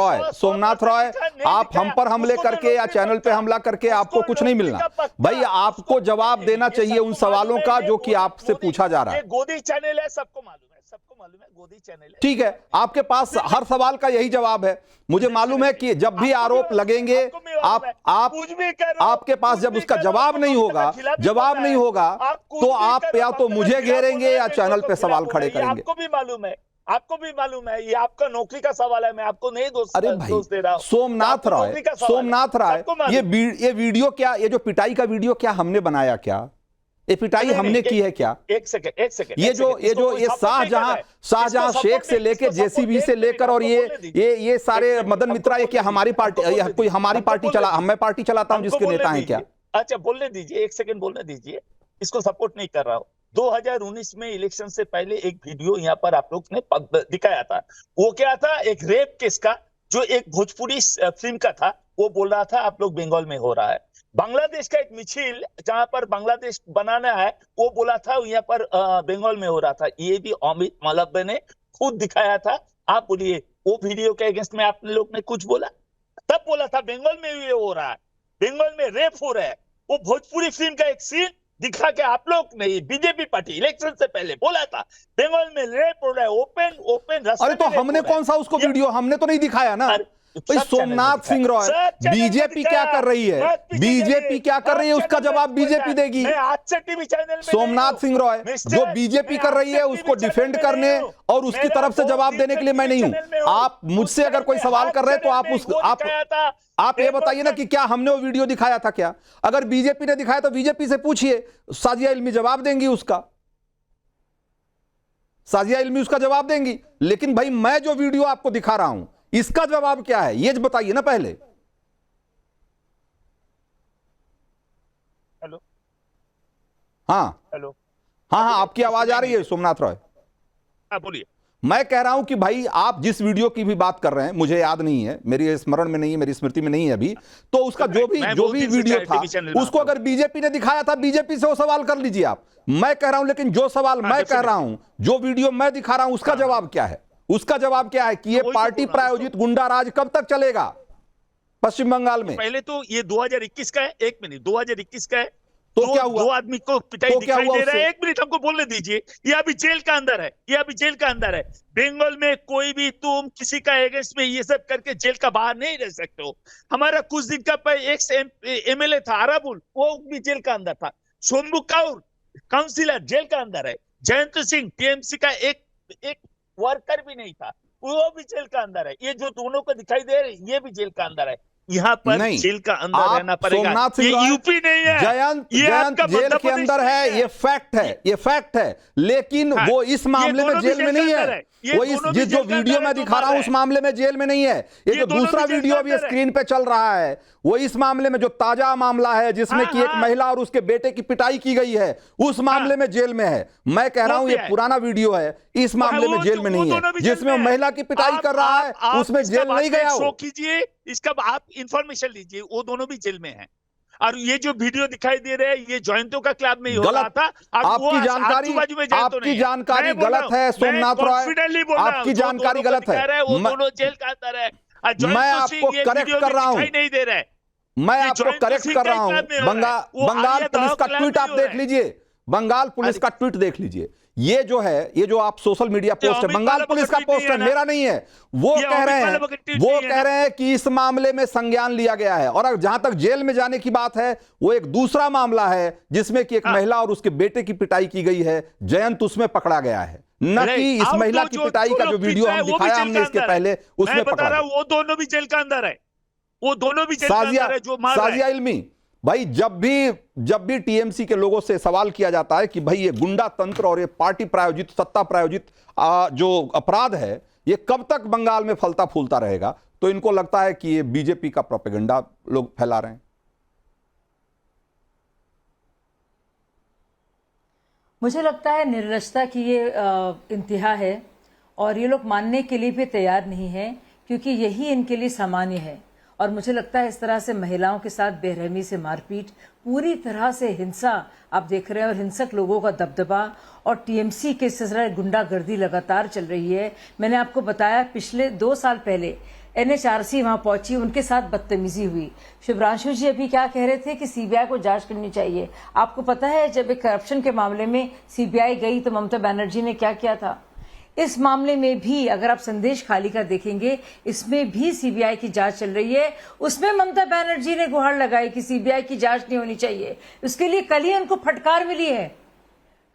Speaker 1: रॉय, आप हम पर हमले करके या चैनल पे हमला करके आपको कुछ नहीं मिलना। भाई आपको जवाब देना चाहिए उन सवालों का जो कि आपसे पूछा जा रहा है।
Speaker 2: गोदी चैनल है, सबको मालूम है, गोदी चैनल है।
Speaker 1: ठीक है, आपके पास हर सवाल का यही जवाब है। मुझे मालूम है कि जब भी आरोप लगेंगे आपके पास जब उसका जवाब नहीं होगा तो आप या तो मुझे घेरेंगे या चैनल पे सवाल खड़े करेंगे।
Speaker 2: आपको भी मालूम है, ये आपका नौकरी का सवाल है, मैं आपको नहीं दोस्त दे रहा हूं।
Speaker 1: सोमनाथ राय, ये वीडियो क्या, ये जो पिटाई का वीडियो क्या हमने बनाया, क्या ये पिटाई हमने की है क्या?
Speaker 2: एक सेकंड
Speaker 1: ये शाहजहां शेख से लेके जेसीबी से लेकर और ये सारे मदन मित्रा, ये क्या हमारी पार्टी, कोई हमारी पार्टी चला, मैं पार्टी चलाता हूं जिसके नेता हैं क्या?
Speaker 2: अच्छा बोलने दीजिए, 1 सेकंड बोलने दीजिए, इसको सपोर्ट नहीं कर रहा हूं। 2019 में इलेक्शन से पहले एक वीडियो यहाँ पर आप लोग ने दिखाया था। वो क्या था, एक रेप केस का, जो एक भोजपुरी फिल्म का था। वो बोल रहा था आप लोग बंगाल में हो रहा है। बांग्लादेश का एक मिছিল जहां पर बांग्लादेश बनाना है, वो बोला था यहाँ पर बंगाल में हो रहा था। ये भी अमित मालव्य ने खुद दिखाया था। आप बोलिए, वो वीडियो के अगेंस्ट में आपने लोग ने कुछ बोला? तब बोला था बंगाल में ये हो रहा है, बंगाल में रेप हो रहा है। वो भोजपुरी फिल्म का एक सीन दिखा के आप लोग ने, बीजेपी पार्टी इलेक्शन से पहले बोला था बंगाल में रेप हो रहा है, ओपन।
Speaker 1: अरे तो हमने कौन सा उसको वीडियो, हमने तो नहीं दिखाया ना। भाई सोमनाथ सिंह रॉय, बीजेपी क्या कर रही है, बीजेपी क्या कर रही है उसका जवाब बीजेपी देगी। सोमनाथ सिंह रॉय जो बीजेपी कर रही है उसको डिफेंड करने और उसकी तरफ से जवाब देने के लिए मैं नहीं हूं। आप मुझसे अगर कोई सवाल कर रहे हैं तो आप ये बताइए ना कि क्या हमने वो वीडियो दिखाया था क्या? अगर बीजेपी ने दिखाया तो बीजेपी से पूछिए, साजिया इल्मी जवाब देंगी उसका, साजिया इल्मी उसका जवाब देंगी। लेकिन भाई मैं जो वीडियो आपको दिखा रहा हूं इसका जवाब क्या है ये बताइए ना पहले।
Speaker 2: हेलो,
Speaker 1: हाँ
Speaker 2: हेलो,
Speaker 1: हाँ, आपकी आवाज आ रही है सोमनाथ रॉय।
Speaker 2: हाँ बोलिए।
Speaker 1: मैं कह रहा हूं कि भाई आप जिस वीडियो की भी बात कर रहे हैं, मुझे याद नहीं है, मेरी स्मरण में नहीं है, मेरी स्मृति में नहीं है अभी, तो उसका जो भी वीडियो था उसको अगर बीजेपी ने दिखाया था बीजेपी से वो सवाल कर लीजिए आप। मैं कह रहा हूं लेकिन जो सवाल मैं कह रहा हूं, जो वीडियो मैं दिखा रहा हूं उसका जवाब क्या है? उसका जवाब क्या है कि ये पार्टी प्रायोजित गुंडा राज कब तक चलेगा पश्चिम बंगाल में?
Speaker 2: पहले तो ये 2021 का है, 1 मिनट, 2021 का है।
Speaker 1: तो क्या हुआ?
Speaker 2: 2 आदमी को पिटाई
Speaker 1: तो क्या
Speaker 2: दिखाई
Speaker 1: हुआ
Speaker 2: दे रहा है।
Speaker 1: उससे?
Speaker 2: 1 मिनट हमको बोलने दीजिए। ये अभी जेल का अंदर है, ये अभी जेल का अंदर है। बंगाल में कोई भी तुम किसी का अगेंस्ट में ये सब करके जेल का बाहर नहीं रह सकते हो। हमारा कुछ दिन का एक्स एमएलए था अराबुल, वो भी जेल का अंदर था। सोमबू कौर काउंसिलर जेल का अंदर है। जयंत सिंह टीएमसी का एक वर्कर भी नहीं था, वो भी जेल का अंदर है। ये जो दोनों को दिखाई दे रहे ये भी जेल का अंदर है। यहाँ पर
Speaker 1: नहीं,
Speaker 2: जेल का अंदर रहना पड़ेगा।
Speaker 1: सोमनाथ
Speaker 2: ये
Speaker 1: सिंह रॉय,
Speaker 2: यूपी नहीं है,
Speaker 1: जयंत
Speaker 2: ये आपका
Speaker 1: जेल
Speaker 2: मध्य
Speaker 1: के
Speaker 2: प्रदेश
Speaker 1: अंदर
Speaker 2: नहीं
Speaker 1: है, ये फैक्ट है, ये फैक्ट है। लेकिन
Speaker 2: हाँ,
Speaker 1: वो इस मामले में
Speaker 2: दोनों भी
Speaker 1: जेल में
Speaker 2: जेल के
Speaker 1: नहीं
Speaker 2: अंदर
Speaker 1: है।
Speaker 2: है। ये
Speaker 1: वो इस
Speaker 2: दोनों भी
Speaker 1: जिस जो
Speaker 2: जेल के
Speaker 1: वीडियो
Speaker 2: अंदर
Speaker 1: मैं
Speaker 2: है,
Speaker 1: दिखा रहा हूं उस मामले में जेल में नहीं है। ये जो
Speaker 2: दोनों
Speaker 1: दूसरा
Speaker 2: भी जेल
Speaker 1: वीडियो
Speaker 2: के
Speaker 1: अभी
Speaker 2: अंदर है।
Speaker 1: स्क्रीन पे चल रहा है वो इस मामले में जो ताजा मामला है जिसमें कि एक महिला और उसके बेटे की पिटाई की गई है उस मामले में जेल में है। मैं कह रहा हूं ये पुराना वीडियो है, इस मामले में जेल में नहीं है। जिसमें वो महिला की पिटाई कर रहा है उसमें जेल नहीं गया
Speaker 2: शो
Speaker 1: वो।
Speaker 2: कीजिए, इसका आप इंफॉर्मेशन लीजिए। वो दोनों भी जेल में हैं। और ये जो वीडियो दिखाई दे रहे हैं ये जॉइंटो का क्लब में ही हो रहा था।
Speaker 1: आपकी जानकारी गलत है सोमनाथ रॉय, आपकी जानकारी गलत है।
Speaker 2: वो दोनों जेल का अंदर है।
Speaker 1: मैं आपको करेक्ट कर रहा हूं,
Speaker 2: नहीं दे रहा है।
Speaker 1: मैं आपको करेक्ट कर रहा हूं। बंगाल पुलिस का ट्वीट आप देख लीजिए, बंगाल पुलिस का ट्वीट देख लीजिए। ये जो आप सोशल मीडिया पोस्ट है बंगाल पुलिस का पोस्ट है, मेरा नहीं है। वो कह रहे हैं कि इस मामले में संज्ञान लिया गया है। और जहां तक जेल में जाने की बात है वो एक दूसरा मामला है जिसमें कि एक महिला और उसके बेटे की पिटाई की गई है। जयंत उसमें पकड़ा गया है, न कि इस महिला की पिटाई का जो वीडियो हम दिखाया हमने इसके पहले उसमें पकड़ा गया।
Speaker 2: वो दोनों भी जेल का अंदर है, वो दोनों भी जेल का अंदर है जो मार रहा है।
Speaker 1: साजिया इल्मी भाई, जब भी टीएमसी के लोगों से सवाल किया जाता है कि भाई ये गुंडा तंत्र और ये पार्टी प्रायोजित सत्ता प्रायोजित जो अपराध है ये कब तक बंगाल में फलता फूलता रहेगा, तो इनको लगता है कि ये बीजेपी का प्रोपेगेंडा लोग फैला रहे हैं।
Speaker 3: मुझे लगता है निर्लजता की ये इंतहा है और ये लोग मानने के लिए भी तैयार नहीं है क्योंकि यही इनके लिए सामान्य है। और मुझे लगता है इस तरह से महिलाओं के साथ बेरहमी से मारपीट, पूरी तरह से हिंसा आप देख रहे हैं और हिंसक लोगों का दबदबा और टीएमसी के सिलसिले गुंडागर्दी लगातार चल रही है। मैंने आपको बताया पिछले 2 साल पहले एनएचआरसी वहां पहुंची, उनके साथ बदतमीजी हुई। शुभ्रांशु जी अभी क्या कह रहे थे कि सीबीआई को जांच करनी चाहिए। आपको पता है जब एक करप्शन के मामले में सीबीआई गई तो ममता बनर्जी ने क्या किया था? इस मामले में भी अगर आप संदेश खाली का देखेंगे इसमें भी सीबीआई की जांच चल रही है। उसमें ममता बनर्जी ने गुहार लगाई कि सीबीआई की जांच नहीं होनी चाहिए। उसके लिए कल ही उनको फटकार मिली है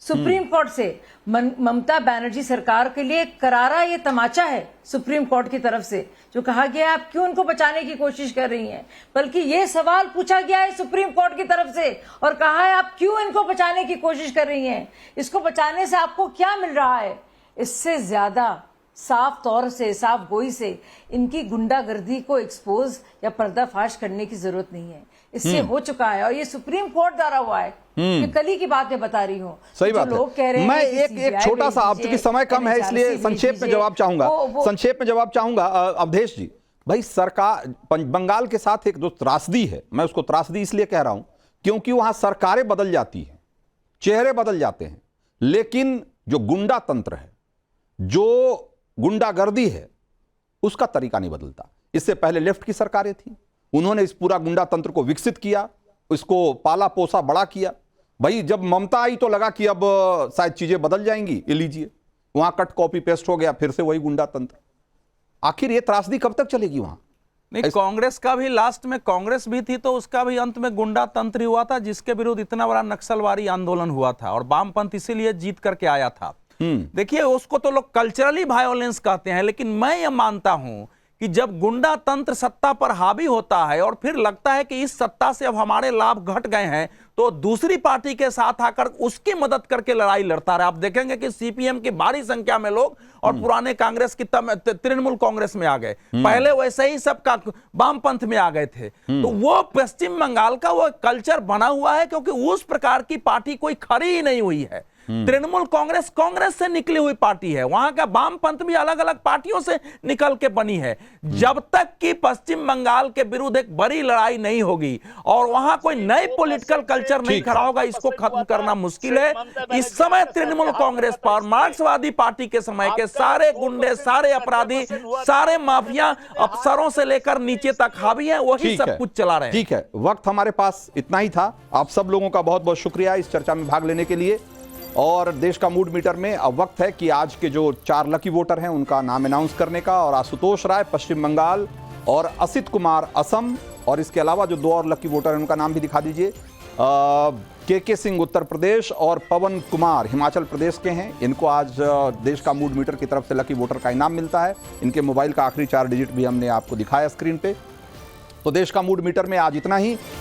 Speaker 3: सुप्रीम कोर्ट से। ममता बनर्जी सरकार के लिए करारा ये तमाचा है सुप्रीम कोर्ट की तरफ से, जो कहा गया आप क्यों उनको बचाने की कोशिश कर रही हैं। बल्कि ये सवाल पूछा गया है सुप्रीम कोर्ट की तरफ से और कहा है आप क्यों इनको बचाने की कोशिश कर रही हैं, इसको बचाने से आपको क्या मिल रहा है। इससे ज्यादा साफ तौर से, साफ गोई से इनकी गुंडागर्दी को एक्सपोज या पर्दाफाश करने की जरूरत नहीं है। इससे हो चुका है और ये सुप्रीम कोर्ट द्वारा हुआ है। ये कल ही की बात मैं बता रही हूँ।
Speaker 1: सही बात
Speaker 3: लोग कह रहे हैं
Speaker 1: मैं एक छोटा सा, आप चूंकि समय कम है इसलिए संक्षेप में जवाब चाहूंगा। अवधेश जी, भाई सरकार बंगाल के साथ एक जो त्रासदी है, मैं उसको त्रासदी इसलिए कह रहा हूं क्योंकि वहां सरकारें बदल जाती हैं, चेहरे बदल जाते हैं, लेकिन जो गुंडा तंत्र है, जो गुंडागर्दी है, उसका तरीका नहीं बदलता। इससे पहले लेफ्ट की सरकारें थी, उन्होंने इस पूरा गुंडा तंत्र को विकसित किया, इसको पाला पोसा बड़ा किया। भाई जब ममता आई तो लगा कि अब शायद चीजें बदल जाएंगी, ये लीजिए वहां कट कॉपी पेस्ट हो गया, फिर से वही गुंडा तंत्र। आखिर ये त्रासदी कब तक चलेगी वहां?
Speaker 4: नहीं, कांग्रेस का भी लास्ट में कांग्रेस भी थी तो उसका भी अंत में गुंडा तंत्र हुआ था, जिसके विरुद्ध इतना बड़ा नक्सलवादी आंदोलन हुआ था और वामपंथ इसीलिए जीत करके आया था। देखिए, उसको तो लोग कल्चरली वायोलेंस कहते हैं, लेकिन मैं ये मानता हूं कि जब गुंडा तंत्र सत्ता पर हावी होता है और फिर लगता है कि इस सत्ता से अब हमारे लाभ घट गए हैं, तो दूसरी पार्टी के साथ आकर उसकी मदद करके लड़ाई लड़ता रहा। आप देखेंगे कि सीपीएम की भारी संख्या में लोग और पुराने कांग्रेस की तृणमूल कांग्रेस में आ गए, पहले वैसे ही सब वामपंथ में आ गए थे। तो वो पश्चिम बंगाल का वो कल्चर बना हुआ है, क्योंकि उस प्रकार की पार्टी कोई खड़ी ही नहीं हुई है। तृणमूल कांग्रेस कांग्रेस से निकली हुई पार्टी है, वहां का वामपंथ भी अलग अलग पार्टियों से निकल के बनी है। जब तक कि पश्चिम बंगाल के विरुद्ध एक बड़ी लड़ाई नहीं होगी और वहां कोई नए पॉलिटिकल कल्चर नहीं खड़ा होगा, इसको खत्म करना मुश्किल है। इस समय तृणमूल कांग्रेस पर मार्क्सवादी पार्टी के समय के सारे गुंडे, सारे अपराधी, सारे माफिया अफसरों से लेकर नीचे तक हावी है, वही सब कुछ चला रहे हैं।
Speaker 1: ठीक है, वक्त हमारे पास इतना ही था। आप सब लोगों का बहुत बहुत शुक्रिया इस चर्चा में भाग लेने के लिए। और देश का मूड मीटर में अब वक्त है कि आज के जो 4 लकी वोटर हैं उनका नाम अनाउंस करने का। और आशुतोष राय पश्चिम बंगाल, और असित कुमार असम, और इसके अलावा जो 2 और लकी वोटर हैं उनका नाम भी दिखा दीजिए। के सिंह उत्तर प्रदेश और पवन कुमार हिमाचल प्रदेश के हैं। इनको आज देश का मूड मीटर की तरफ से लकी वोटर का इनाम मिलता है। इनके मोबाइल का आखिरी 4 डिजिट भी हमने आपको दिखाया स्क्रीन पे। तो देश का मूड मीटर में आज इतना ही।